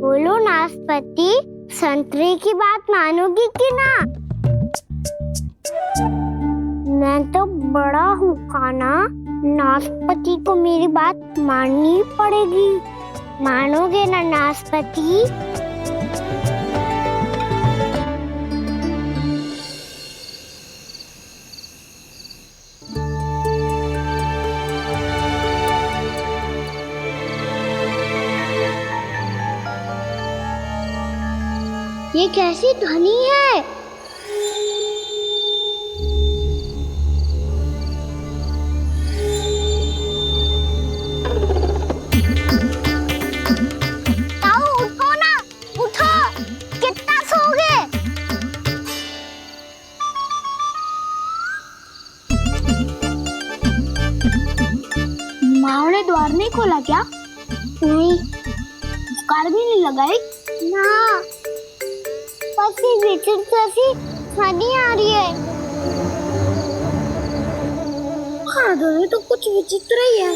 बोलो नाशपाती, संतरे की बात मानोगी कि ना? मैं तो बड़ा हूँ कान्हा, नाशपाती को मेरी बात माननी पड़ेगी। मानोगे ना नाशपाती? ये कैसी ध्वनि है? ताऊ उठो ना, उठो, कितना सोओगे? माँ ने द्वार नहीं खोला क्या? नहीं। कार भी नहीं लगाई? ना, ध्वनि आ रही है। हाँ, ध्वनि तो कुछ विचित्र ही है।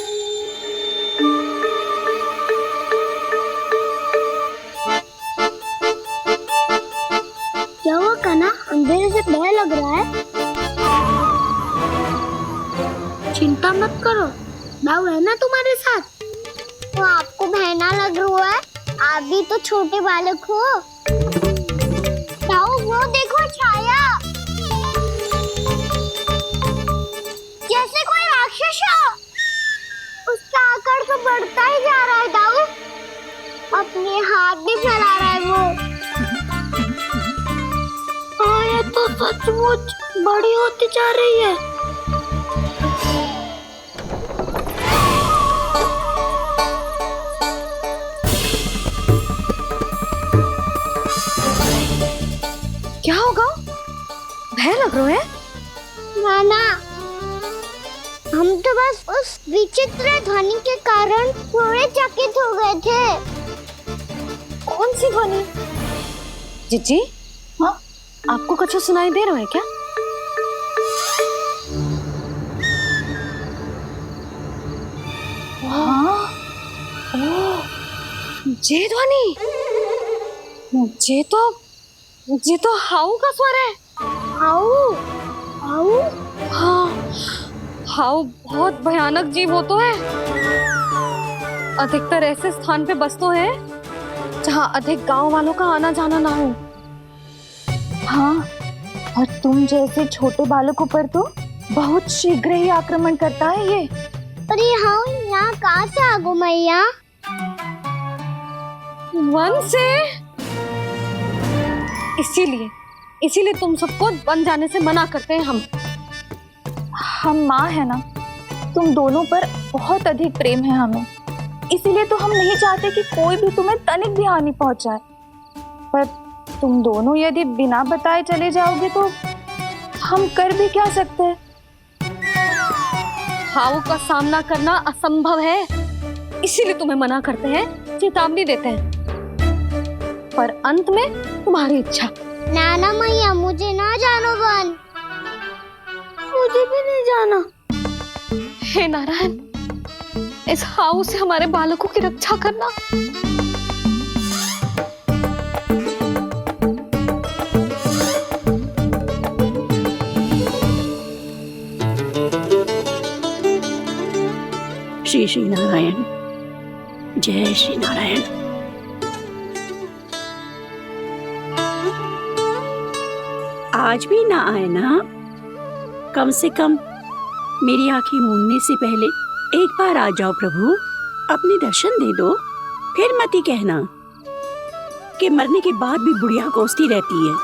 क्या हुआ कान्हा, अंधेरे से भय लग रहा है? चिंता मत करो, दाऊ है ना तुम्हारे साथ। तो आपको भय ना लग रहा है? आप भी तो छोटे बालक हो। वो देखो छाया, जैसे कोई राक्षस हो। उसका आकार तो बढ़ता ही जा रहा है दाऊ। अपने हाथ भी फैला रहा है वो। हाँ, ये तो सचमुच बड़ी होती जा रही है। क्या होगा? भय लग रहा है? नाना, हम तो बस उस विचित्र ध्वनि के कारण थोड़े चकित हो गए थे। कौन सी ध्वनि? जीजी, हाँ, आपको कुछ सुनाई दे रहा है क्या? हाँ, ओह, ये ध्वनि, ये तो हाउ का स्वर है। हाउ? हाउ? हाँ, हाउ बहुत भयानक जीव हो तो है। अधिकतर ऐसे स्थान पे बसते हैं जहाँ अधिक गांव वालों का आना जाना ना हो। हाँ, और तुम जैसे छोटे बालकों पर तो बहुत शीघ्र ही आक्रमण करता है ये। पर ये हाउ यहाँ कहाँ से आ गो मैया? वन से। इसीलिए तुम सबको वन जाने से मना करते हैं हम माँ है ना, तुम दोनों पर बहुत अधिक प्रेम है हमें, इसीलिए तो हम नहीं चाहते कि कोई भी तुम्हें तनिक भी हानि पहुंचाए। पर तुम दोनों यदि बिना बताए चले जाओगे तो हम कर भी क्या सकते हैं? हाउ का सामना करना असंभव है, इसीलिए तुम्हें मना करते हैं, चेतावनी देते हैं। पर अंत में तुम्हारी इच्छा। नाना मैया, मुझे ना जानो वन। मुझे भी नहीं जाना। हे नारायण, इस हाउ से हमारे बालकों की रक्षा करना। श्री श्री नारायण, जय श्री नारायण। आज भी ना आए ना? कम से कम मेरी आंखें मूंदने से पहले एक बार आ जाओ प्रभु, अपने दर्शन दे दो। फिर मत ही कहना कि मरने के बाद भी बुढ़िया कोसती रहती है।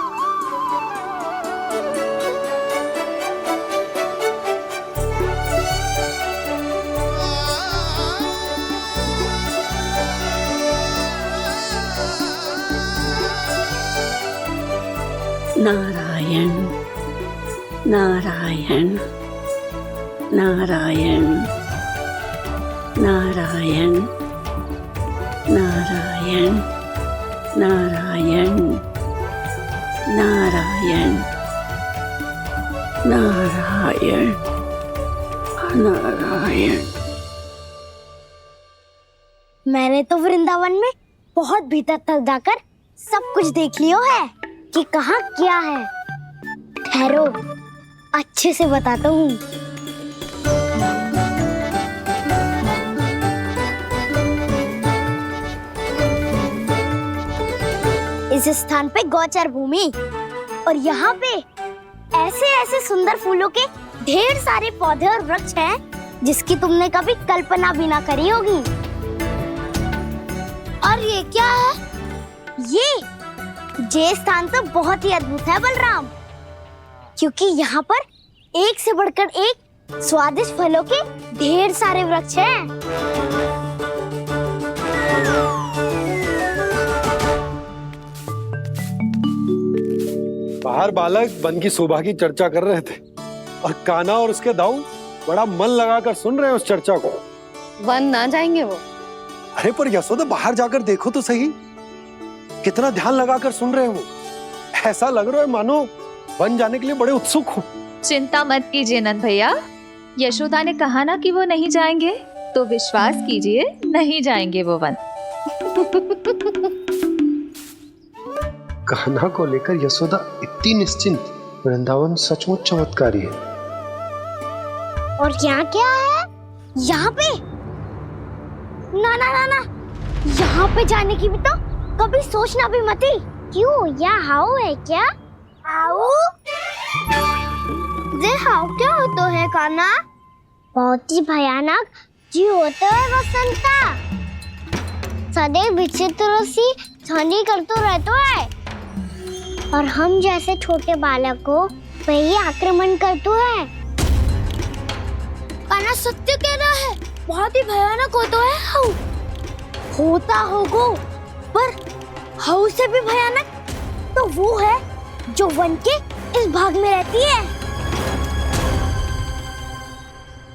नारायण नारायण नारायण नारायण नारायण नारायण नारायण नारायण नारायण। मैंने तो वृंदावन में बहुत भीतर तक जाकर सब कुछ देख लियो है कि कहाँ क्या है। ठहरो, अच्छे से बताता हूँ। इस स्थान पे गोचर भूमि और यहाँ पे ऐसे ऐसे सुंदर फूलों के ढेर सारे पौधे और वृक्ष हैं जिसकी तुमने कभी कल्पना भी ना करी होगी। और ये क्या है? ये स्थान तो बहुत ही अद्भुत है बलराम, क्योंकि यहाँ पर एक से बढ़कर एक स्वादिष्ट फलों के ढेर सारे वृक्ष हैं। बाहर बालक वन की शोभा की चर्चा कर रहे थे और कान्हा और उसके दाऊ बड़ा मन लगाकर सुन रहे हैं उस चर्चा को। वन ना जाएंगे वो। अरे पर यशोदा, बाहर जाकर देखो तो सही, कितना ध्यान लगाकर सुन रहे हो। ऐसा लग रहा है मानो वन जाने के लिए बड़े उत्सुक हो। चिंता मत कीजिए नंद भैया, यशोदा ने कहा ना कि वो नहीं जाएंगे, तो विश्वास कीजिए नहीं जाएंगे वो वन। कान्हा को लेकर यशोदा इतनी निश्चिंत, वृंदावन सचमुच चमत्कारी है। और यहाँ क्या है? यहाँ पे ना ना ना ना, यहाँ पे जाने की भी तो कभी सोचना भी मत ही। क्यों, यहाँ हाउ है क्या? हाउ? ये हाउ क्या होता है कान्हा? बहुत ही भयानक जी होते है बसंता, सदैव विचित्र सी छानी करते रहते है और हम जैसे छोटे बालक को वही आक्रमण करते है। कान्हा सत्य कह रहा है, बहुत ही भयानक होता है हाउ। होता होगो, पर हाउ से भी भयानक तो वो है जो वन के इस भाग में रहती है।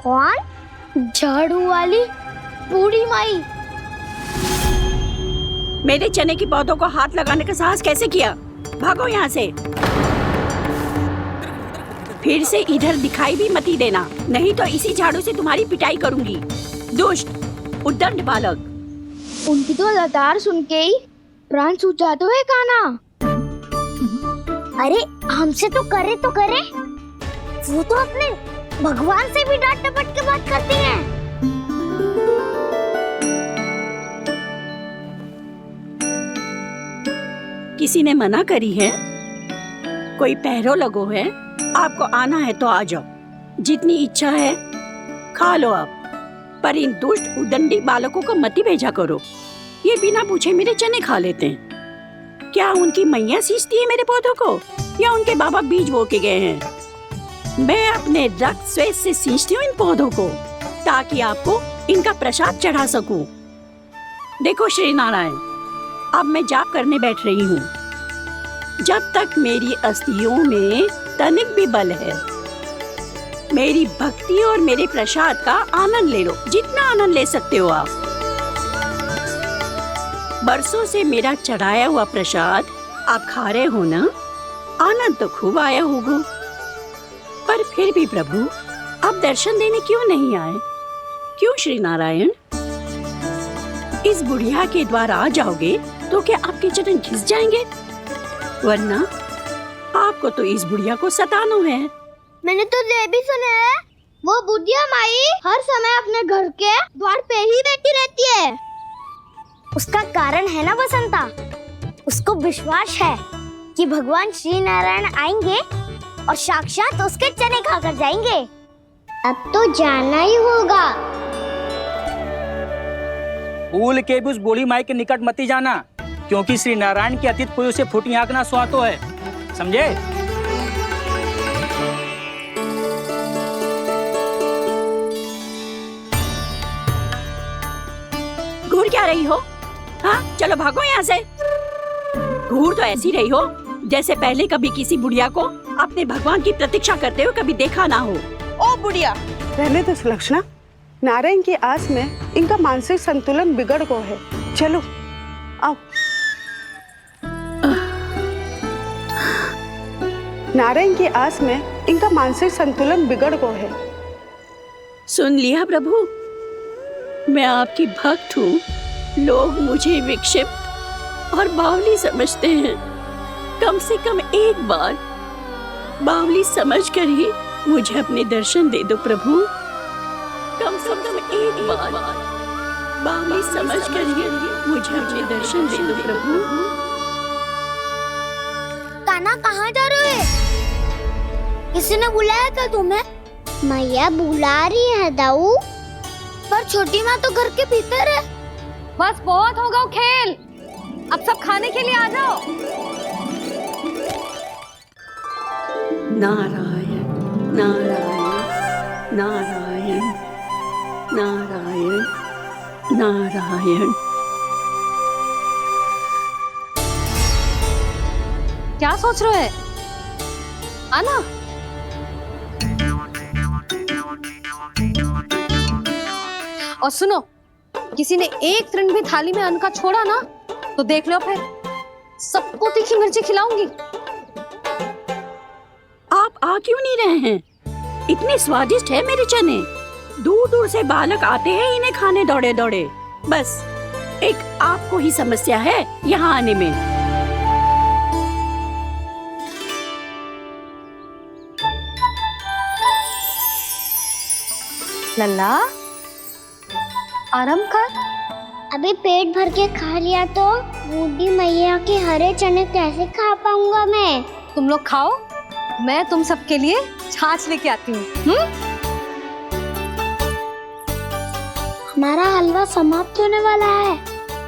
कौन? झाड़ू वाली बूढ़ी माई। मेरे चने की पौधों को हाथ लगाने का साहस कैसे किया? भागो यहाँ से। फिर से इधर दिखाई भी मत देना, नहीं तो इसी झाड़ू से तुम्हारी पिटाई करूंगी। दुष्ट उद्दंड बालक। उनकी तो लतार सुन के ही प्राण सूझ जाते हुए कान्हा। अरे हमसे तो करे, वो तो अपने भगवान से भी डांट डपट के बात करती हैं। किसी ने मना करी है? कोई पहरो लगो है? आपको आना है तो आ जाओ, जितनी इच्छा है खा लो आप, पर इन दुष्ट उदंडी बालकों को मत ही भेजा करो। ये बिना पूछे मेरे चने खा लेते हैं। क्या उनकी मैया सींचती है मेरे पौधों को, या उनके बाबा बीज बो के गए हैं? मैं अपने रक्त स्वेद से सींचती हूँ इन पौधों को, ताकि आपको इनका प्रसाद चढ़ा सकूं। देखो श्री नारायण, अब मैं जाप करने बैठ रही हूँ। जब तक मेरी अस्थियों में तनिक भी बल है, मेरी भक्ति और मेरे प्रसाद का आनंद ले लो, जितना आनंद ले सकते हो आप। बरसों से मेरा चढ़ाया हुआ प्रसाद आप खा रहे हो ना, आनंद तो खूब आया होगा। पर फिर भी प्रभु, आप दर्शन देने क्यों नहीं आए? क्यों श्री नारायण? इस बुढ़िया के द्वार आ जाओगे तो क्या आपके चरण घिस जाएंगे? वरना आपको तो इस बुढ़िया को सताना है। मैंने तो ये भी सुना है, वो बुढ़िया माई हर समय अपने घर के द्वार पे ही बैठी रहती है। उसका कारण है ना बसंता, उसको विश्वास है कि भगवान श्री नारायण आएंगे और साक्षात उसके चने खाकर जाएंगे। अब तो जाना ही होगा। भूल के भी उस बूढ़ी माई के निकट मत जाना, क्योंकि श्री नारायण के अतीत कोई उसे फूटी आंख ना सुहातो है, समझे? घूर क्या रही हो? हाँ, चलो भागो यहाँ से। घूर तो ऐसी रही हो जैसे पहले कभी किसी बुढ़िया को अपने भगवान की प्रतीक्षा करते हुए कभी देखा ना हो। ओ बुढ़िया, रहने दो सुलक्षणा, नारायण की आस में इनका मानसिक संतुलन बिगड़ गया है। चलो आओ। नारायण की आस में इनका मानसिक संतुलन बिगड़ गया है। सुन लिया प्रभु, मैं आपकी भक्त हूँ। लोग मुझे विक्षिप्त और बावली समझते हैं। कम से कम एक बार बावली समझकर ही मुझे अपने दर्शन दे दो प्रभु। कम से कम एक बार बावली समझकर ही मुझे अपने दर्शन दे दो प्रभु। कान्हा कहाँ जा रहे हो? किसी ने बुलाया क्या तुम्हें? मैया बुला रही है दाऊ, पर छोटी माँ तो घर के भीतर है। बस बहुत होगा खेल, अब सब खाने के लिए आ जाओ। नारायण नारायण नारायण नारायण नारायण। क्या सोच रहे हैं? आना। और सुनो, किसी ने एक तृण भी थाली में अन्न का छोड़ा ना, तो देख लो फिर सबको तीखी मिर्ची खिलाऊंगी। आप आ क्यों नहीं रहे हैं? इतने स्वादिष्ट है मेरे चने। दूर दूर से बालक आते हैं इन्हें खाने दौड़े दौड़े। बस एक आपको ही समस्या है यहाँ आने में। लल्ला, आराम कर। अभी पेट भर के खा लिया तो बूढ़ी मैया के हरे चने कैसे खा पाऊंगा मैं? तुम लोग खाओ, मैं तुम सबके लिए छाछ लेके आती हूँ। हमारा हलवा समाप्त होने वाला है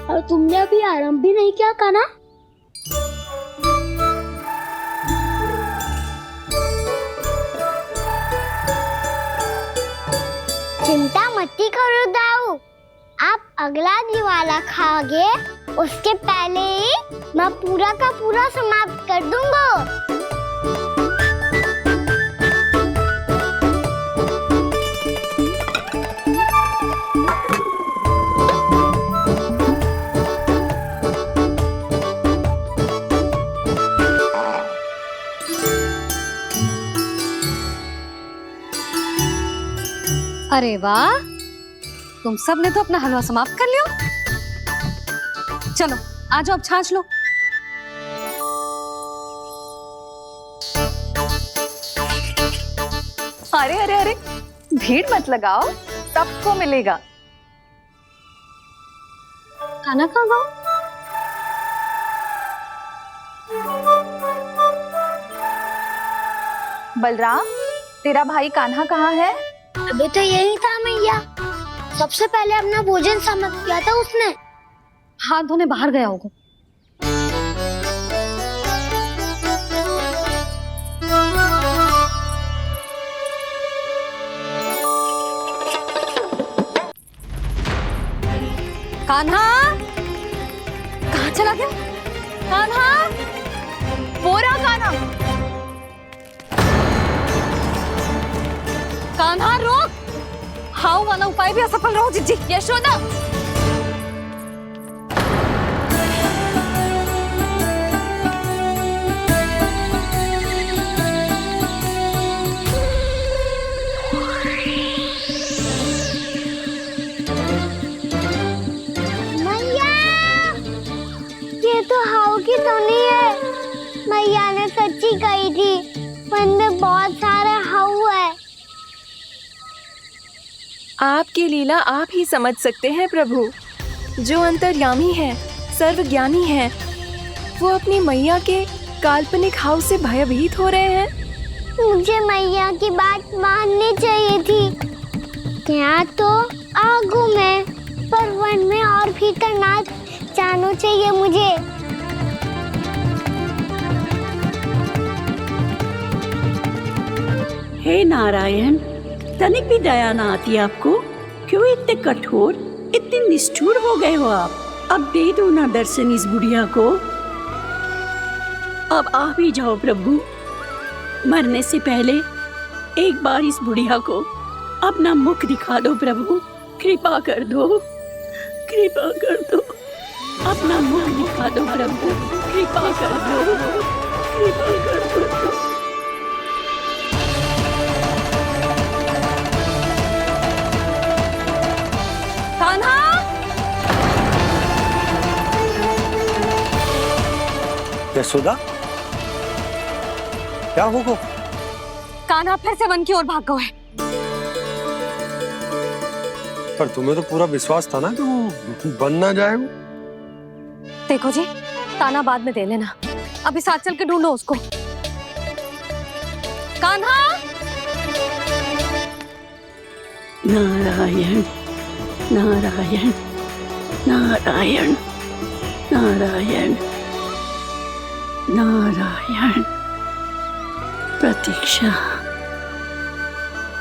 और तुमने अभी आरंभ भी नहीं किया कान्हा। चिंता मत करो दाऊ, आप अगला दिवाला खाओगे उसके पहले ही मैं पूरा का पूरा समाप्त कर दूंगा। अरे वाह, तुम सब ने तो अपना हलवा समाप्त कर लिया। चलो आ जाओ, अब छाछ लो। अरे अरे अरे, भीड़ मत लगाओ, सबको मिलेगा। खाना कहाँ गया? बलराम, तेरा भाई कान्हा कहाँ है? अभी तो यही था मैया, सबसे पहले अपना भोजन समाप्त किया था उसने। हाथ धोने बाहर गया होगा। कान्हा कहाँ चला गया? कान्हा, बोरा कान्हा। कान्हा रोक, हाउ वाला उपाय भी असफल रहो जिज्जी। यशोदा, मैया, ये तो हाउ की धुनी है। मैया ने सच्ची कही थी, मन में बहुत सारे हाउ है। आपकी लीला आप ही समझ सकते हैं प्रभु। जो अंतर्यामी है, सर्वज्ञानी है, वो अपनी मैया के काल्पनिक हाव से भयभीत हो रहे हैं। मुझे मैया की बात माननी चाहिए थी। यहाँ तो आगू में, पर वन में और भीतर ना जाना चाहिए मुझे। हे नारायण, तनिक भी दया ना आती आपको? क्यों इतने कठोर, इतने निष्ठुर हो गए हो आप? अब दे दो ना दर्शन इस बुढ़िया को। अब आ भी जाओ प्रभु, मरने से पहले एक बार इस बुढ़िया को अपना मुख दिखा दो प्रभु। कृपा कर दो, कृपा कर दो, अपना मुख दिखा दो प्रभु। कृपा कर दो, कृपा कर दो। कान्हा, यशोदा, क्या होगा? कान्हा फिर से वन की ओर भाग गए। पर तुम्हें तो पूरा विश्वास था ना कि वो बन ना जाए। देखो जी, ताना बाद में दे लेना, अभी साथ चल के ढूंढो उसको। कान्हा, नारायण नारायण नारायण नारायण नारायण। प्रतीक्षा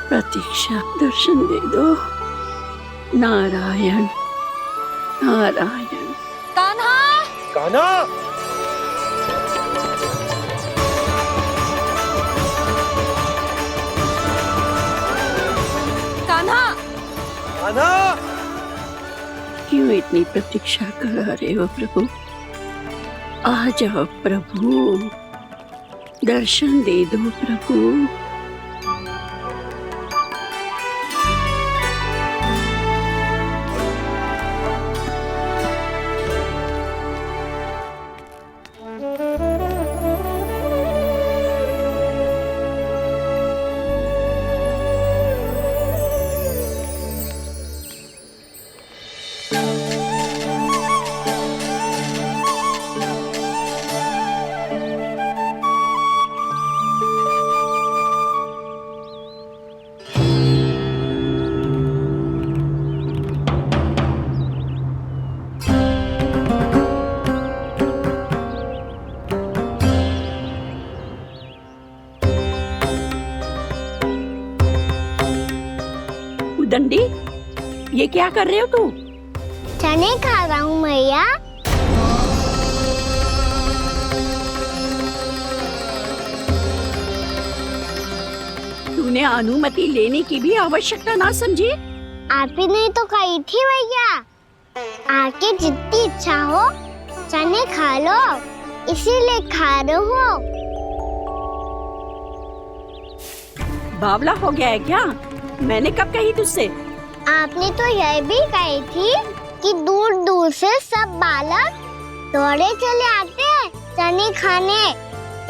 प्रतीक्षा, दर्शन दे दो। नारायण नारायण। कान्हा, कान्हा, कान्हा, कान्हा। क्यों इतनी प्रतीक्षा करा रहे हो प्रभु? आ जाओ प्रभु, दर्शन दे दो प्रभु। चंडी, ये क्या कर रहे हो तू? चने खा रहा हूँ मैया। तूने अनुमति लेने की भी आवश्यकता ना समझी? आप ही नहीं तो कही थी भैया, आके जितनी इच्छा हो चने खा लो, इसीलिए खा रहे हो। बावला हो गया है क्या? मैंने कब कही तुझसे? आपने तो यह भी कही थी कि दूर दूर से सब बालक दौड़े चले आते हैं चने खाने,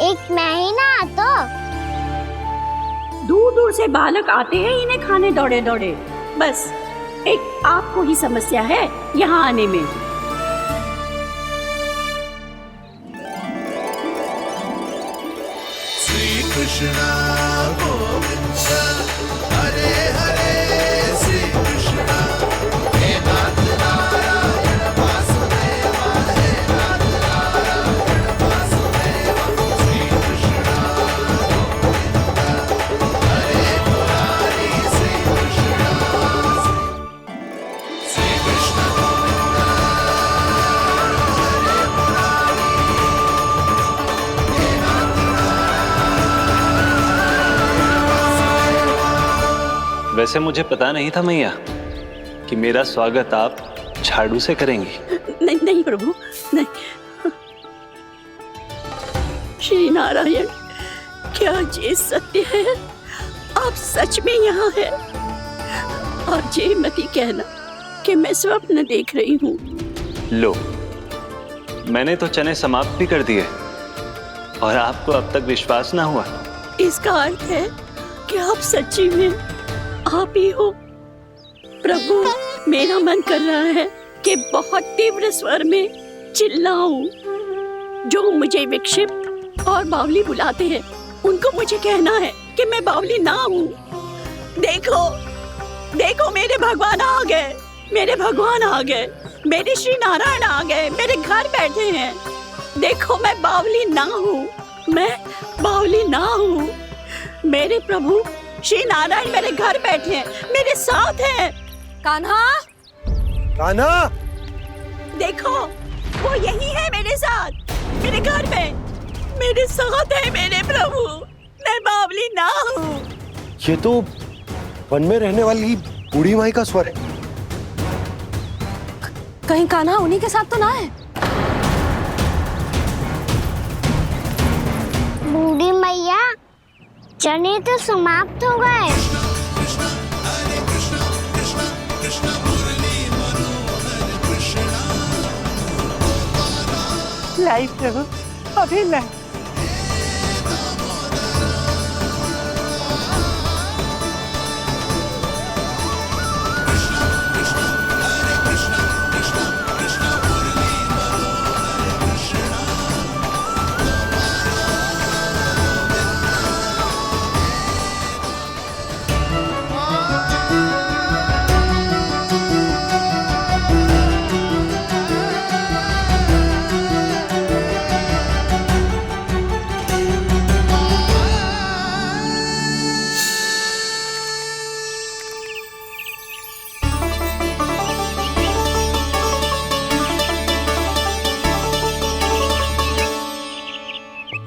एक महीना तो दूर दूर से बालक आते हैं इन्हें खाने दौड़े दौड़े। बस एक आपको ही समस्या है यहाँ आने में। श्री कृष्ण गोविंद हरे हरे, श्री कृष्ण हे नाथ नारायण वासुदेव, हे नाथ नारायण वासुदेव, श्री कृष्ण गोविंद हरे मुरारी, श्री कृष्ण गोविंद हरे मुरारी, हे नाथ वैसे मुझे पता नहीं था मैया कि मेरा स्वागत आप झाड़ू से करेंगी। नहीं नहीं प्रभु, नहीं। श्री नारायण, क्या ये सत्य है? आप सच में यहाँ हैं? और ये मत कहना कि मैं स्वप्न देख रही हूँ। लो, मैंने तो चने समाप्त भी कर दिए और आपको अब तक विश्वास ना हुआ। इसका अर्थ है कि आप सच्ची में आप ही हो। प्रभु, मेरा मन कर रहा है कि बहुत तीव्र स्वर में चिल्लाऊं। जो मुझे विक्षिप्त और बावली बुलाते हैं उनको मुझे कहना है कि मैं बावली ना हूँ। देखो देखो, मेरे भगवान आ गए, मेरे भगवान आ गए, मेरे श्री नारायण आ गए, मेरे घर बैठे हैं। देखो, मैं बावली ना हूँ, मैं बावली ना हूँ। मेरे प्रभु श्री नारायण मेरे घर बैठे हैं, मेरे साथ हैं। कान्हा, कान्हा, देखो वो यही है मेरे साथ, मेरे घर में मेरे साथ है मेरे प्रभु। मैं बावली ना हूँ। ये तो वन में रहने वाली बूढ़ी माई का स्वर है। कहीं कान्हा उन्हीं के साथ तो ना है? बूढ़ी मैया, चने तो समाप्त हो गए। कृष्ण हरे कृष्ण, कृष्ण कृष्ण मुरली मनोहर कृष्ण। लाई प्रभु, अभी लाई।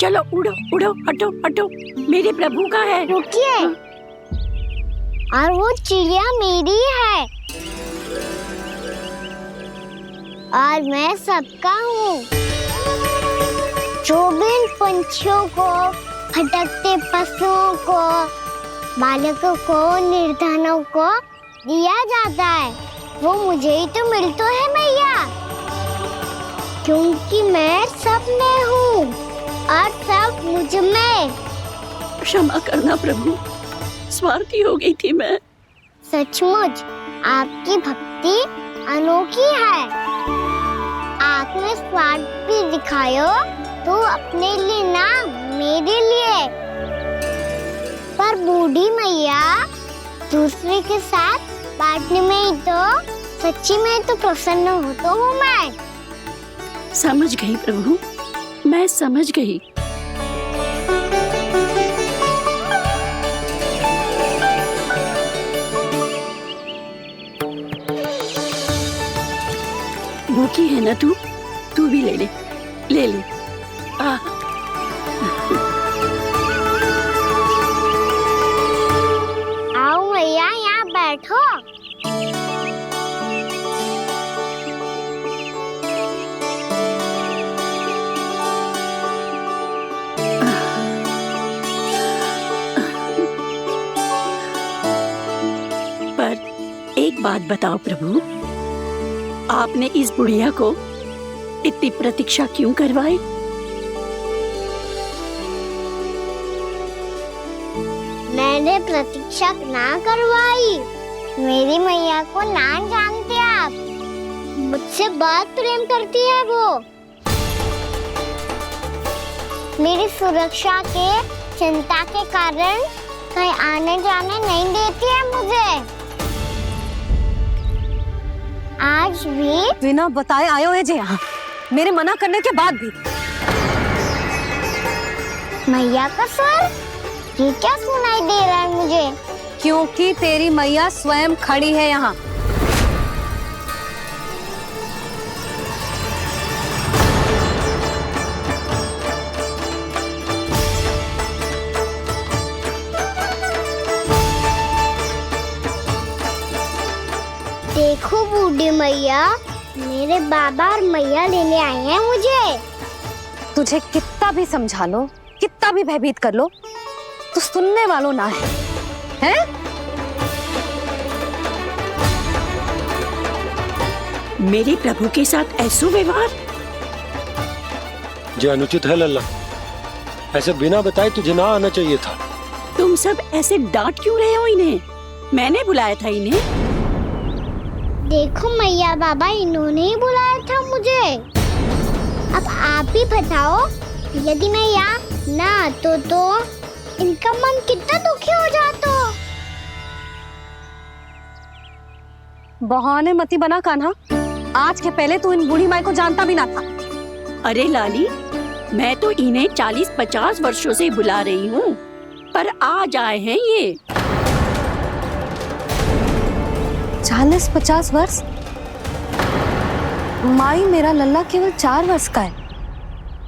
चलो उड़ो उड़ो, हटो हटो, मेरे प्रभु का है। रुकिए, और वो चिड़िया मेरी है और मैं सबका हूँ। जो भी इन पंछियों को, भटकते पशुओं को, बालकों को, निर्धनों को दिया जाता है, वो मुझे ही तो मिलता है मैया, क्योंकि मैं सब में हूँ और सब मुझ में। क्षमा करना प्रभु, स्वार्थी हो गई थी मैं। सचमुच आपकी भक्ति अनोखी है। आपने स्वार्थ भी दिखायो तो अपने लिए ना, मेरे लिए। पर बूढ़ी मैया, दूसरे के साथ बांटने में ही तो सच्ची में तो प्रसन्न होता हूँ मैं। समझ गई प्रभु, मैं समझ गई। भूखी है ना तू भी ले ले, ले ले। आओ मैया, यहाँ बैठो। पर एक बात बताओ प्रभु, आपने इस बुढ़िया को इतनी प्रतीक्षा क्यों करवाई? मैंने प्रतीक्षा ना करवाई। मेरी मैया को ना जानते आप, मुझसे बहुत प्रेम करती है वो। मेरी सुरक्षा के चिंता के कारण कहीं आने जाने नहीं देती है मुझे। आज भी बिना बताए आयो है जे यहाँ, मेरे मना करने के बाद भी। मैया का स्वर, ये क्या सुनाई दे रहा है मुझे? क्योंकि तेरी मैया स्वयं खड़ी है यहाँ। देखो बूढ़ी मैया, मेरे बाबा और मैया लेने आए हैं मुझे। तुझे कितना भी समझा लो, कितना भी भयभीत कर लो, तो सुनने वालों ना है, हैं? मेरे प्रभु के साथ ऐसा व्यवहार जो अनुचित है लल्ला। ऐसे बिना बताए तुझे ना आना चाहिए था। तुम सब ऐसे डांट क्यों रहे हो इन्हें? मैंने बुलाया था इन्हें। देखो मैया बाबा, इन्होंने ही बुलाया था मुझे। अब आप ही बताओ, यदि मैं यहाँ ना आतो तो इनका मन कितना दुखी हो जाता। बहाने मती बना कान्हा, आज के पहले तू इन बूढ़ी माई को जानता भी ना था। अरे लाली, मैं तो इन्हें 40-50 वर्षों से बुला रही हूँ, पर आज आए हैं ये। 40-50 वर्ष? माई, मेरा लल्ला केवल 4 वर्ष का है।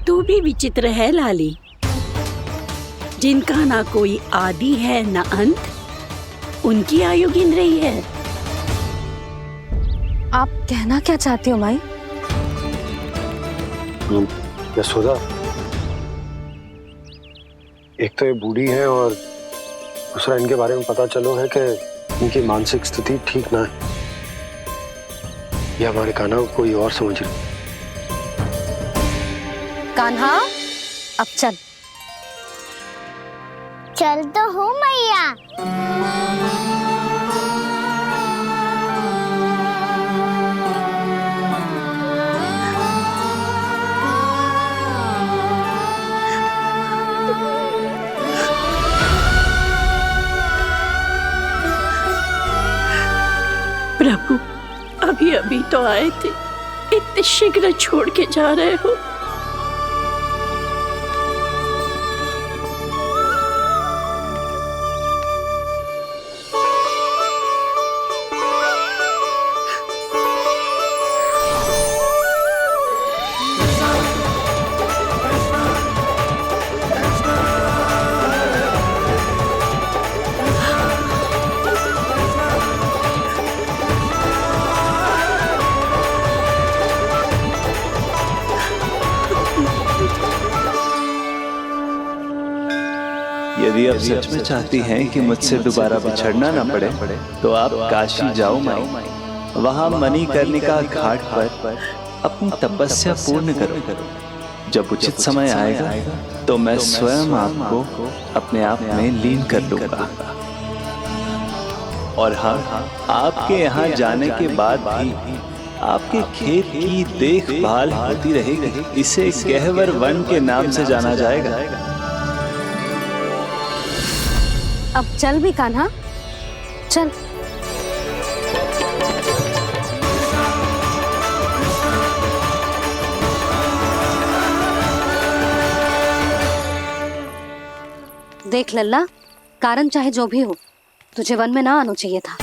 तू भी विचित्र है लाली, जिनका ना कोई आदि है ना अंत, उनकी आयु गिन रही है। आप कहना क्या चाहती हो माई? यशोदा, एक तो ये बूढ़ी है और दूसरा इनके बारे में पता चलो है कि इनकी मानसिक स्थिति ठीक ना है। ये हमारे कान्हा को कोई और समझ रही। कान्हा, अब चल। चल तो हूँ मैया। प्रभु, अभी अभी तो आए थे, इतने शीघ्र छोड़ के जा रहे हो? यदि आप सच में चाहती हैं कि मुझसे दोबारा बिछड़ना ना पड़े तो आप काशी जाओ माई। वहां मणिकर्णिका घाट पर अपनी तपस्या पूर्ण करो। जब उचित समय आएगा तो मैं स्वयं आपको अपने आप में लीन कर लूंगा। और हाँ, आपके यहाँ जाने के बाद भी आपके खेत की देखभाल होती रहेगी। इसे गहवर वन के नाम से जाना जाएगा। अब चल भी कान्हा, चल। देख लल्ला, कारण चाहे जो भी हो, तुझे वन में ना आना चाहिए था।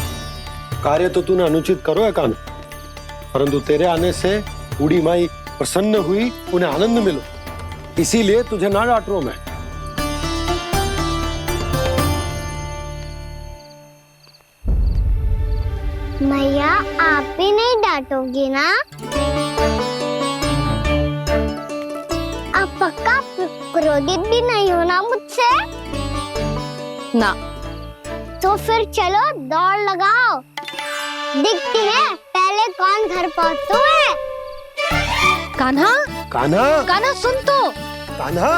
कार्य तो तूने अनुचित करो है कान्हा, परंतु तेरे आने से बूढ़ी माई प्रसन्न हुई, उन्हें आनंद मिलो, इसीलिए तुझे ना डांट रहा हूं मैं। मैया आप भी नहीं डांटोगी ना? आप पक्का क्रोधित भी नहीं हो ना मुझसे? ना। तो फिर चलो दौड़ लगाओ, दिखती है पहले कौन घर पहुंचता है। कान्हा, कान्हा, कान्हा सुन तो। कान्हा,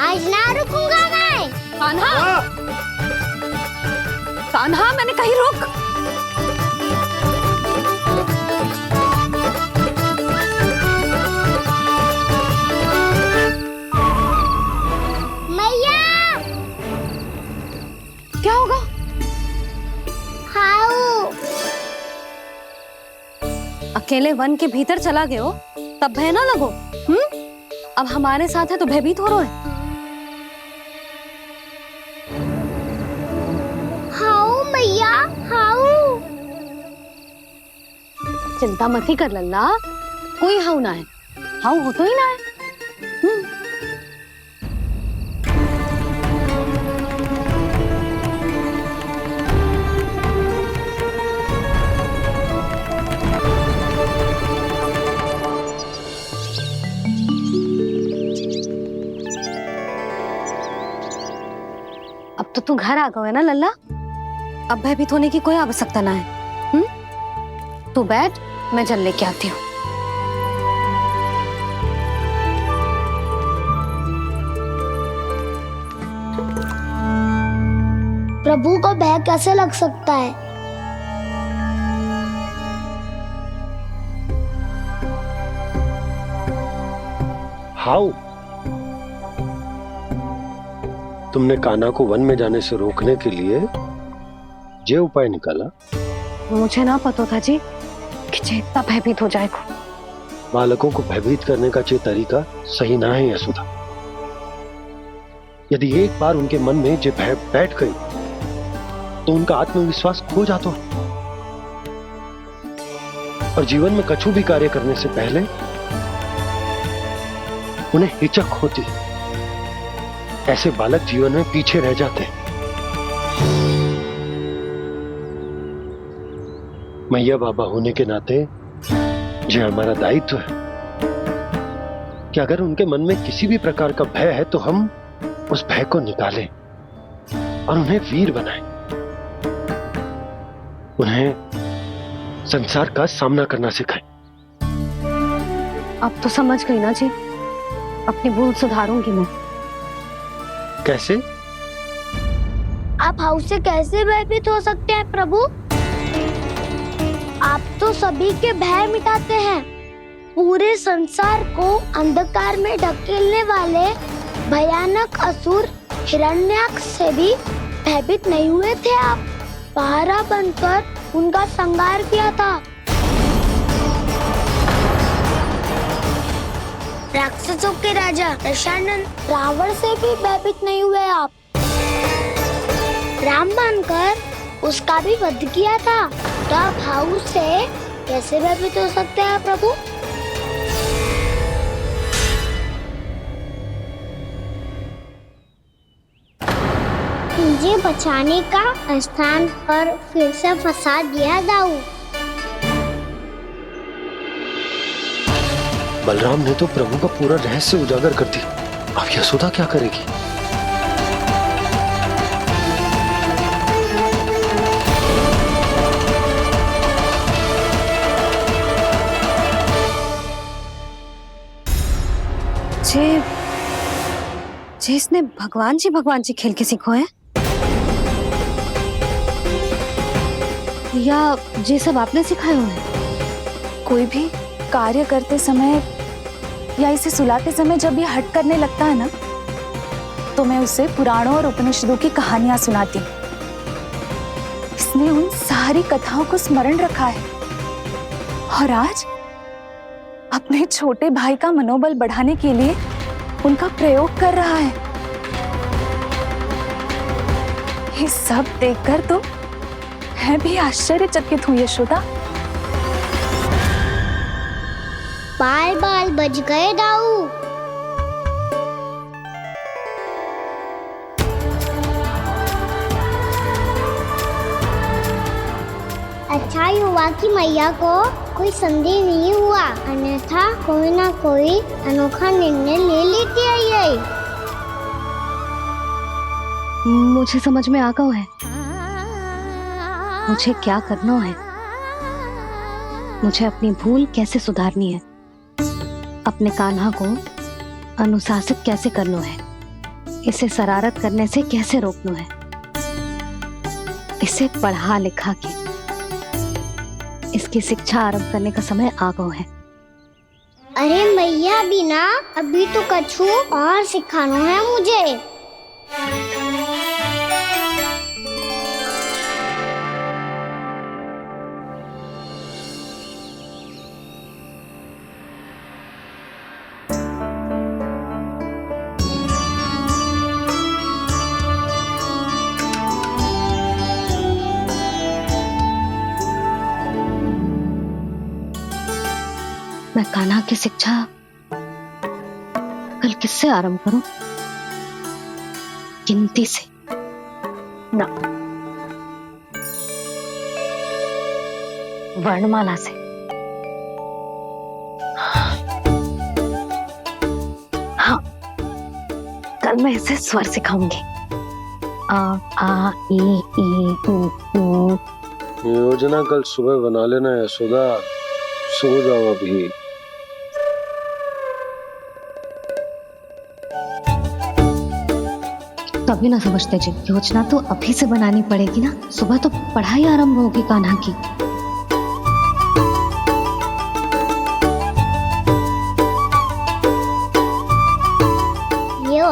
आज ना रुकूंगा मैं। कान्हा, कान्हा मैंने कही रुक। मैया, क्या होगा? हाउ अकेले वन के भीतर चला गए हो तब भय ना लगो। अब हमारे साथ है तो भयभीत हो रहे हैं। हाउ मैया, हाउ। चिंता मत ही कर लल्ला, कोई हाउ ना है, हाउ हो तो ही ना है। अब तो तू घर आ गया है ना लल्ला, अब भयभीत होने की कोई आवश्यकता ना है। तू बैठ, मैं जल लेके आती हूँ। प्रभु को भय कैसे लग सकता है? हाउ? तुमने कान्हा को वन में जाने से रोकने के लिए ये उपाय निकाला? मुझे ना पता था जी कि जे इतना भयभीत हो जाएगा। बालकों को भयभीत करने का ये तरीका सही ना है यशोदा। यदि एक बार उनके मन में ये भय बैठ गई तो उनका आत्मविश्वास खो जाता है और जीवन में कछु भी कार्य करने से पहले उन्हें हिचक होती। ऐसे बालक जीवन में पीछे रह जाते हैं। मैया बाबा होने के नाते ये हमारा दायित्व है कि अगर उनके मन में किसी भी प्रकार का भय है तो हम उस भय को निकालें और उन्हें वीर बनाएं, उन्हें संसार का सामना करना सिखाएं। अब तो समझ गई ना जी, अपनी भूल सुधारूंगी मैं। कैसे? आप हाउ से कैसे भयभीत हो सकते हैं प्रभु? आप तो सभी के भय मिटाते हैं। पूरे संसार को अंधकार में ढकेलने वाले भयानक असुर हिरण्याक्ष से भी भयभीत नहीं हुए थे आप। पहरा बनकर उनका संहार किया था। राक्षसों के राजा दशानन रावण से भी भयभीत नहीं हुए आप। राम बनकर उसका भी वध किया था। तो आप हाउ से कैसे भयभीत हो सकते हैं प्रभु? मुझे बचाने का स्थान पर फिर से फंसा दिया दाऊ। बलराम ने तो प्रभु का पूरा रहस्य उजागर कर दी। अब यशोदा क्या करेगी? जे इसने भगवान जी खेल के सीखो है या जे सब आपने सिखाए हुए हैं? कोई भी कार्य करते समय या इसे सुलाते समय जब ये हट करने लगता है ना, तो मैं उसे पुराणों और उपनिषदों की कहानियां सुनाती हूँ। इसने उन सारी कथाओं को स्मरण रखा है और आज अपने छोटे भाई का मनोबल बढ़ाने के लिए उनका प्रयोग कर रहा है। ये सब देखकर तो मैं भी आश्चर्यचकित हूँ यशोदा। बाल बाल बच गए दाऊ। अच्छा ही हुआ कि मैया को कोई संदेह नहीं हुआ, अन्यथा कोई ना कोई अनोखा निर्णय ले लेती है ये। मुझे समझ में आ गया है मुझे क्या करना है। मुझे अपनी भूल कैसे सुधारनी है, अपने कान्हा को अनुशासित कैसे करना है, इसे शरारत करने से कैसे रोकना है, इसे पढ़ा लिखा के इसकी शिक्षा आरंभ करने का समय आ गया है। अरे मैया बिना अभी तो कछु और सिखाना है मुझे। मैं कान्हा की शिक्षा कल किससे आरंभ करूं? गिनती से ना, वर्णमाला से। हाँ, कल मैं इसे स्वर सिखाऊंगी। आ आ ई ई उ। योजना कल सुबह बना लेना यशोदा, सो जाओ अभी। तभी ना समझते जी, योजना तो अभी से बनानी पड़ेगी ना, सुबह तो पढ़ाई आरंभ होगी कान्हा की। यो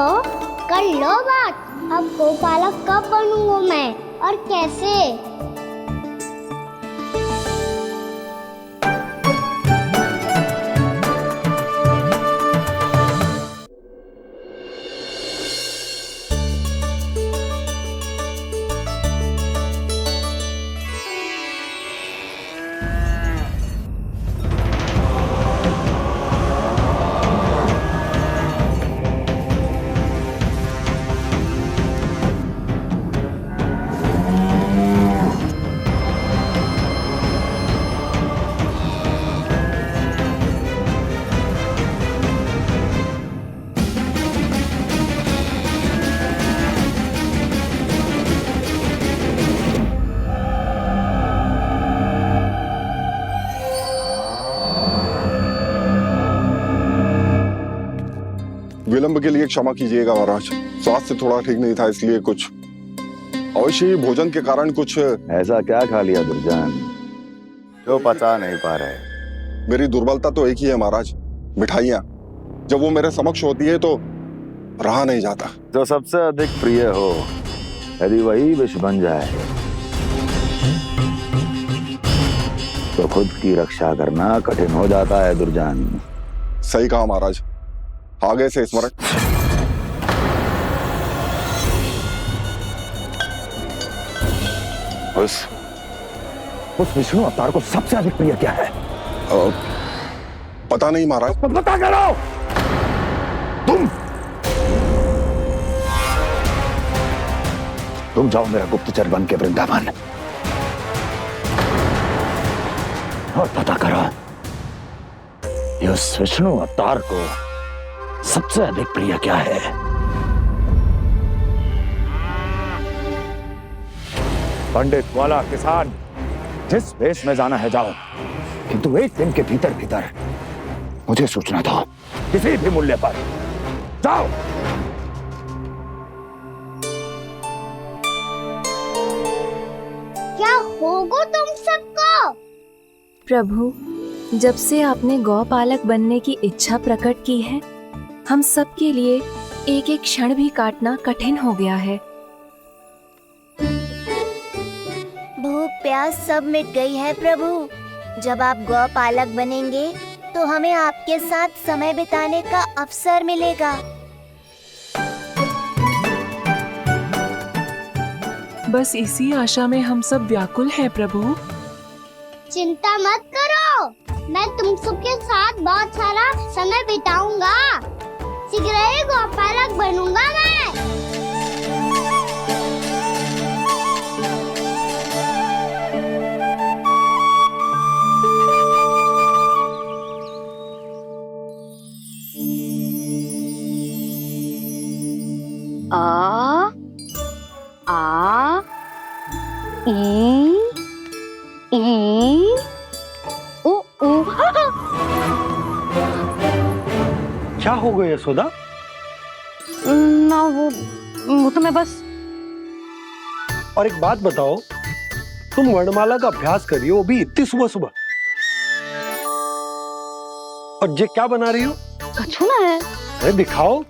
कर लो बात, अब गोपालक कब बनूंगा मैं और कैसे? विलंब के लिए क्षमा कीजिएगा महाराज, स्वास्थ्य थोड़ा ठीक नहीं था इसलिए कुछ अवश्य ही भोजन के कारण कुछ। ऐसा क्या खा लिया दुर्जन जो पचा नहीं पा रहे? मेरी दुर्बलता तो एक ही है महाराज, मिठाइयाँ। जब वो मेरे समक्ष होती है तो रहा नहीं जाता। जो सबसे अधिक प्रिय हो यदि वही विष बन जाए तो खुद की रक्षा करना कठिन हो जाता है दुर्जन। सही कहा महाराज, आगे से स्मरण। उस विष्णु अवतार को सबसे अधिक प्रिय क्या है? पता नहीं महाराज। तो पता करो। तुम जाओ मेरा गुप्तचर बन के वृंदावन और पता करो इस विष्णु अवतार को सबसे अधिक प्रिय क्या है। पंडित वाला किसान जिस वेश में जाना है जाओ, किंतु एक दिन के भीतर भीतर मुझे सूचना दो, किसी भी मूल्य पर जाओ। क्या होगा तुम सबको? प्रभु, जब से आपने गौपालक बनने की इच्छा प्रकट की है, हम सब के लिए एक एक क्षण भी काटना कठिन हो गया है। भूख प्यास सब मिट गई है प्रभु। जब आप गौपालक बनेंगे तो हमें आपके साथ समय बिताने का अवसर मिलेगा। बस इसी आशा में हम सब व्याकुल हैं प्रभु। चिंता मत करो, मैं तुम सबके साथ बहुत सारा समय बिताऊंगा। शीघ्र ही गोपालक बनूंगा मैं। आ ई ओ ओ। क्या हो गया यशोदा? ना वो तो मैं बस। और एक बात बताओ, तुम वर्णमाला का अभ्यास कर रही हो, वो भी इतनी सुबह सुबह, और ये क्या बना रही हो? छूना है। अरे दिखाओ।